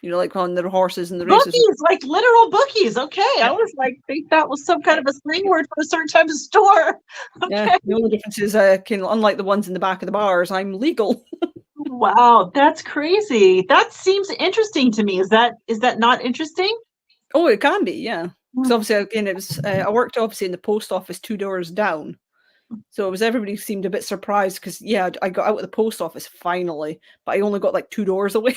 Like on the horses and the races. Bookies, like literal bookies. Okay. I was like, think that was some kind of a slang word for a certain type of store. Okay. Yeah. The only difference is, unlike the ones in the back of the bars, I'm legal. Wow, that's crazy. That seems interesting to me. Is that not interesting? Oh, it can be, yeah. Because obviously, again, it was I worked obviously in the post office 2 doors down, so it was everybody seemed a bit surprised because yeah, I got out of the post office finally, but I only got like 2 doors away.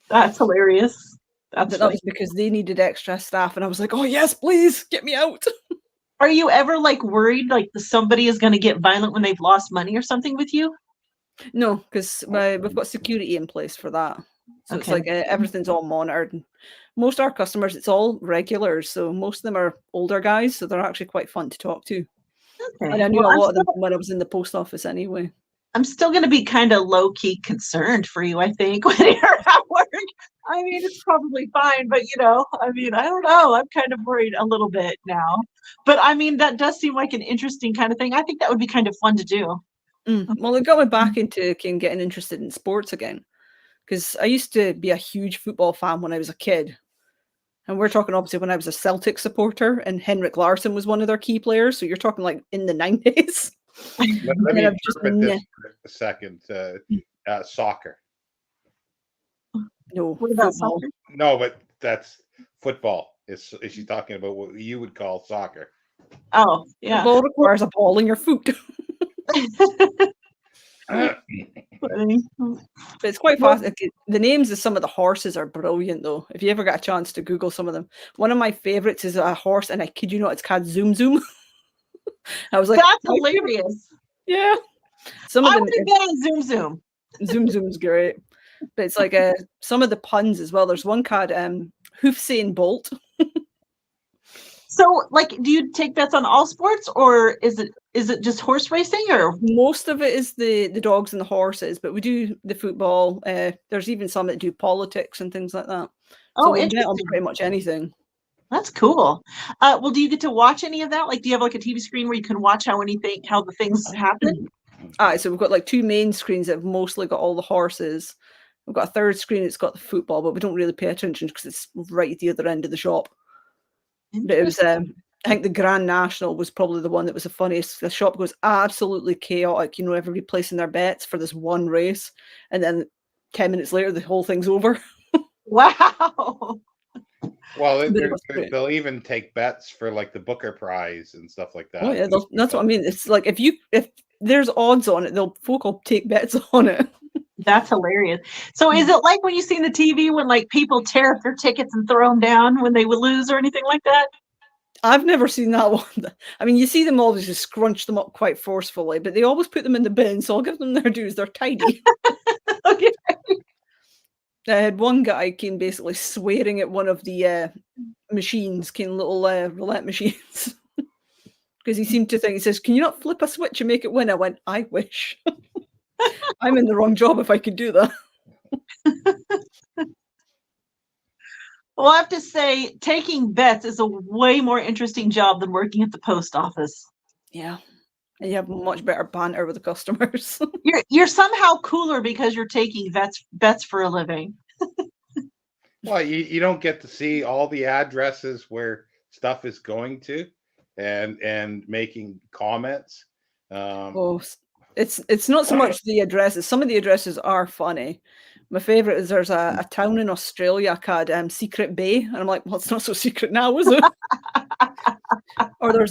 That's hilarious. That's But that funny. was because they needed extra staff, and I was like, "Oh yes, please get me out." Are you ever like worried like somebody is going to get violent when they've lost money or something with you? No, because we've got security in place for that. So it's Okay. like everything's all monitored. And most of our customers, it's all regulars. So most of them are older guys. So they're actually quite fun to talk to. Okay. And I knew Well, a lot of them when I was in the post office anyway. I'm still going to be kind of low key concerned for you, I think, when you're at work. I mean, it's probably fine, but I mean, I don't know. I'm kind of worried a little bit now. But I mean, that does seem like an interesting kind of thing. I think that would be kind of fun to do. Well, it got me back into getting interested in sports again. Because I used to be a huge football fan when I was a kid. And we're talking obviously when I was a Celtic supporter and Henrik Larsson was one of their key players. So you're talking like in the 90s. Let me And I've just interpret this for a second. Soccer. no What about football. soccer? No, but that's football. Is she talking about what you would call soccer? Oh, yeah. Football requires a ball in your foot. Funny. But it's quite Well, fast. The names of some of the horses are brilliant, though. If you ever get a chance to Google some of them, one of my favorites is a horse, and I kid you not, it's called Zoom Zoom. I was like, that's hilarious. yeah. Some of I them, would have bet on Zoom Zoom. Zoom Zoom's great, but it's like some of the puns as well. There's one called Hoofsain Bolt. So, like, do you take bets on all sports, or is it just horse racing, or? Most of it is the dogs and the horses, but we do the football. There's even some that do politics and things like that. So Oh, we bet on interesting. pretty much anything. That's cool. Well, do you get to watch any of that? Like, do you have like a TV screen where you can watch how the things happen? So we've got like 2 main screens that have mostly got all the horses. We've got a third screen that's got the football, but we don't really pay attention because it's right at the other end of the shop. But it was, I think the Grand National was probably the one that was the funniest. The shop goes absolutely chaotic, everybody placing their bets for this one race. And then 10 minutes later, the whole thing's over. Wow. Well, But it was great. they'll even take bets for like the Booker Prize and stuff like that. Oh yeah, that's what I mean. It's like if there's odds on it, folk will take bets on it. That's hilarious. So is it like when you see the TV when like people tear up their tickets and throw them down when they would lose or anything like that? I've never seen that one. I mean, you see them always just scrunch them up quite forcefully, but they always put them in the bin, so I'll give them their dues. They're tidy. Okay. I had one guy came basically swearing at one of the machines, little roulette machines. Because he seemed to think, he says, "Can you not flip a switch and make it win?" I went, "I wish." I'm in the wrong job if I could do that. Well, I have to say, taking bets is a way more interesting job than working at the post office. Yeah. And you have much better banter with the customers. You're somehow cooler because you're taking bets for a living. Well, you don't get to see all the addresses where stuff is going to, and making comments. It's not so much the addresses. Some of the addresses are funny. My favorite is there's a town in Australia called Secret Bay, and I'm like, well, it's not so secret now, is it? Or there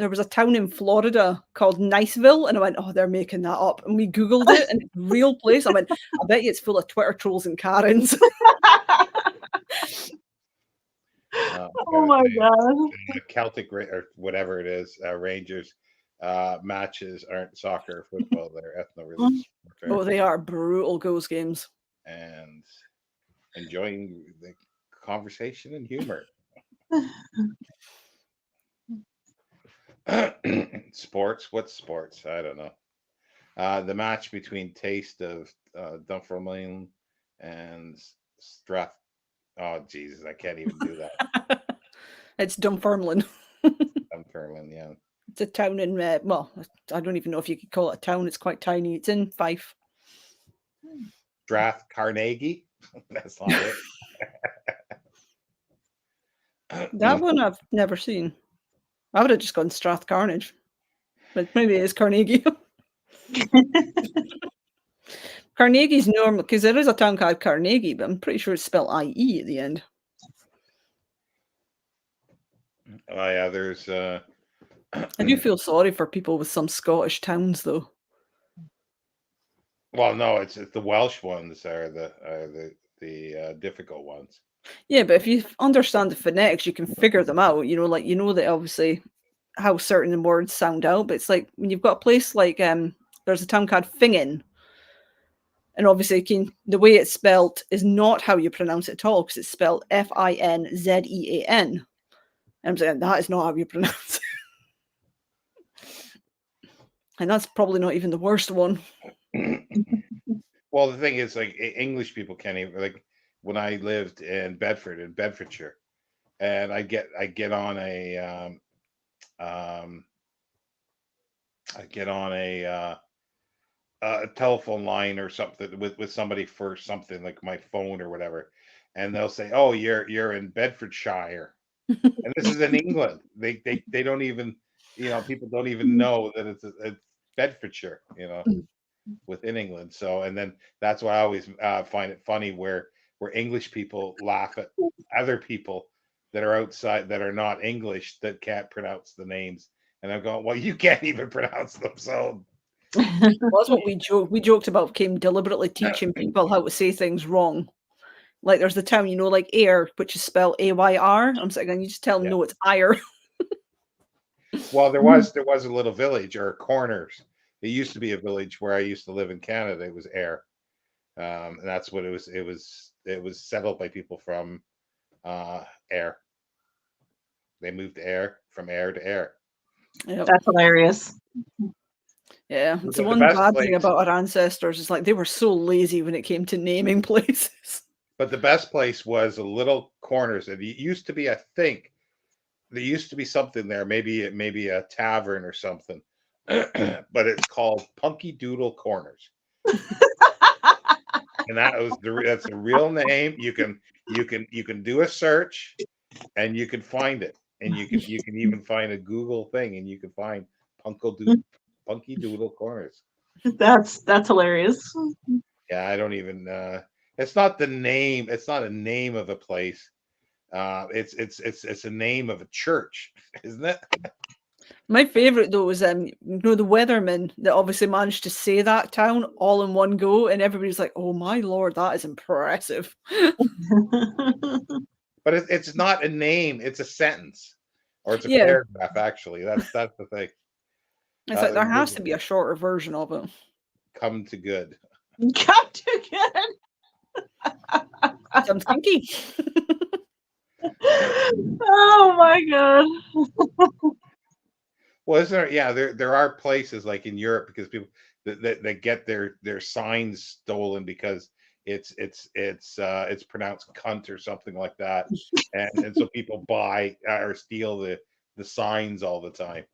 was a town in Florida called Niceville, and I went, oh, they're making that up. And we Googled it, and it's a real place. I went, I bet you it's full of Twitter trolls and Karens. Oh my god! Celtic or whatever it is, Rangers matches aren't soccer or football; they're ethno-religious. Oh, they are brutal ghost games. And enjoying the conversation and humor. Sports? What sports? I don't know. The match between Taste of Dunfermline and Strath. Oh Jesus, I can't even do that. It's Dunfermline. Dunfermline, yeah. It's a town in well, I don't even know if you could call it a town. It's quite tiny. It's in Fife. Strath Carnegie. That's not it. That one I've never seen. I would have just gone Strath Carnage, but maybe it's Carnegie. Because Carnegie's normal because there is a town called Carnegie, but I'm pretty sure it's spelled IE at the end. Oh yeah, there's I do feel sorry for people with some Scottish towns, though. well, no, it's the Welsh ones are the difficult ones. Yeah, but if you understand the phonetics, you can figure them out. You know, like you know that obviously how certain words sound out. But it's like when you've got a place like there's a town called Fingen, and obviously the way it's spelled is not how you pronounce it at all because it's spelled Finzean. I'm saying that is not how you pronounce it. And that's probably not even the worst one. Well, the thing is, like English people can't even like when I lived in Bedford, in Bedfordshire, and I get on a a telephone line or something with somebody for something like my phone or whatever, and they'll say, "Oh, you're in Bedfordshire," and this is in England. They don't even, people don't even know that it's Bedfordshire, within England. So, and then that's why I always find it funny where English people laugh at other people that are outside that are not English that can't pronounce the names, and I'm going, well, you can't even pronounce them, so. Well, that's what we joked about. Came deliberately teaching people how to say things wrong. Like there's the town, like Ayr, which is spelled AYR. I'm saying, you just tell them Yeah. no, it's Ayr. Well, there was a little village or Corners. It used to be a village where I used to live in Canada. It was Ayr, and that's what it was. It was settled by people from Ayr. They moved to Ayr from Ayr to Ayr. Yep. That's hilarious. Yeah, it's the The one best bad thing place- about our ancestors is like they were so lazy when it came to naming places. But the best place was a little Corners. It used to be, I think, there used to be something there, maybe a tavern or something, but it's called Punky Doodle Corners, and that's a real name. You can do a search, and you can find it, and you can even find a Google thing, and you can find Punky Doodle Corners. That's hilarious. Yeah, I don't even. It's not the name. It's not a name of a place. It's a name of a church, isn't it? My favorite though was the Weathermen that obviously managed to say that town all in one go, and everybody's like, "Oh my lord, that is impressive." But it's not a name; it's a sentence, or it's a Yeah. paragraph. Actually, that's the thing. It's like there has to be a shorter version of it. Come to good. Come to good. Sounds kinky. Oh my god. Well, isn't there? Yeah, there are places like in Europe because people that get their signs stolen because it's pronounced cunt or something like that, and so people buy or steal the signs all the time.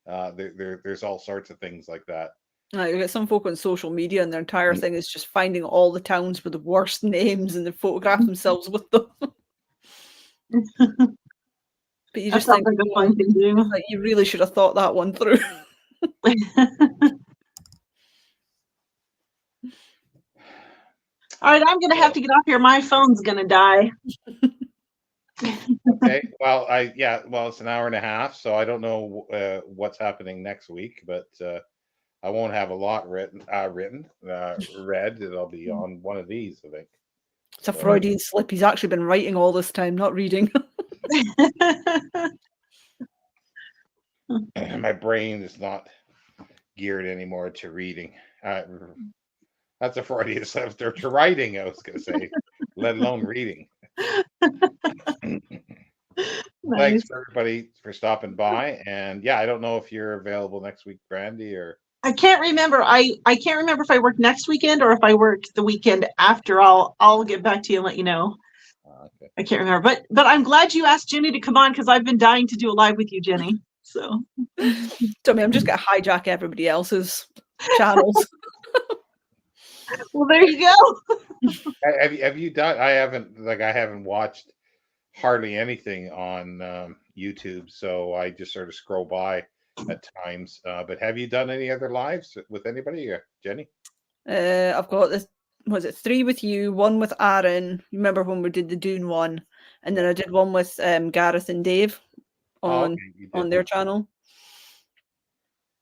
There's all sorts of things like that. You get some folk on social media, and their entire thing is just finding all the towns with the worst names, and they photograph themselves with them. But you That just sounds think, like a fun thing to do. like, you really should have thought that one through. All right, I'm gonna have to get off here. My phone's gonna die. Okay. Well, it's an hour and a half, so I don't know what's happening next week, but I won't have a lot read. It'll be on one of these, I think. It's a Freudian slip. He's actually been writing all this time, not reading. My brain is not geared anymore to reading. That's a Freudian slip. They're to writing, I was going to say, let alone reading. Thanks for everybody for stopping by, and yeah, I don't know if you're available next week, Brandy, or I can't remember. I can't remember if I work next weekend or if I work the weekend after. I'll get back to you and let you know. Okay. I can't remember, but I'm glad you asked Jenny to come on because I've been dying to do a live with you, Jenny. So I'm just gonna hijack everybody else's channels. Well, there you go. Have you done? I haven't watched hardly anything on YouTube, so I just sort of scroll by at times. But have you done any other lives with anybody, Jenny? I've got this. Was it 3 with you? 1 with Aaron. You remember when we did the Dune one, and then I did one with Gareth and Dave on their channel.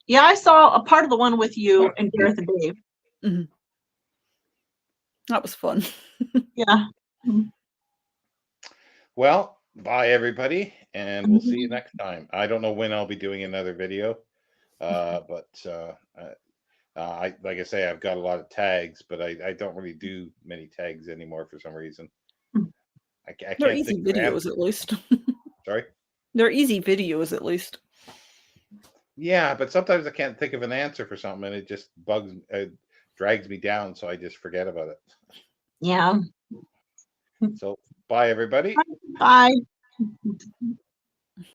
Yeah, I saw a part of the one with you and Gareth and Dave. Mm-hmm. That was fun. Yeah. Well, bye everybody, and we'll see you next time. I don't know when I'll be doing another video, but like I say, I've got a lot of tags, but I don't really do many tags anymore for some reason. I can't They're easy think of videos, at least. Sorry? They're easy videos, at least. Yeah, but sometimes I can't think of an answer for something, and it just drags me down, so I just forget about it. Yeah. So, bye everybody. Bye.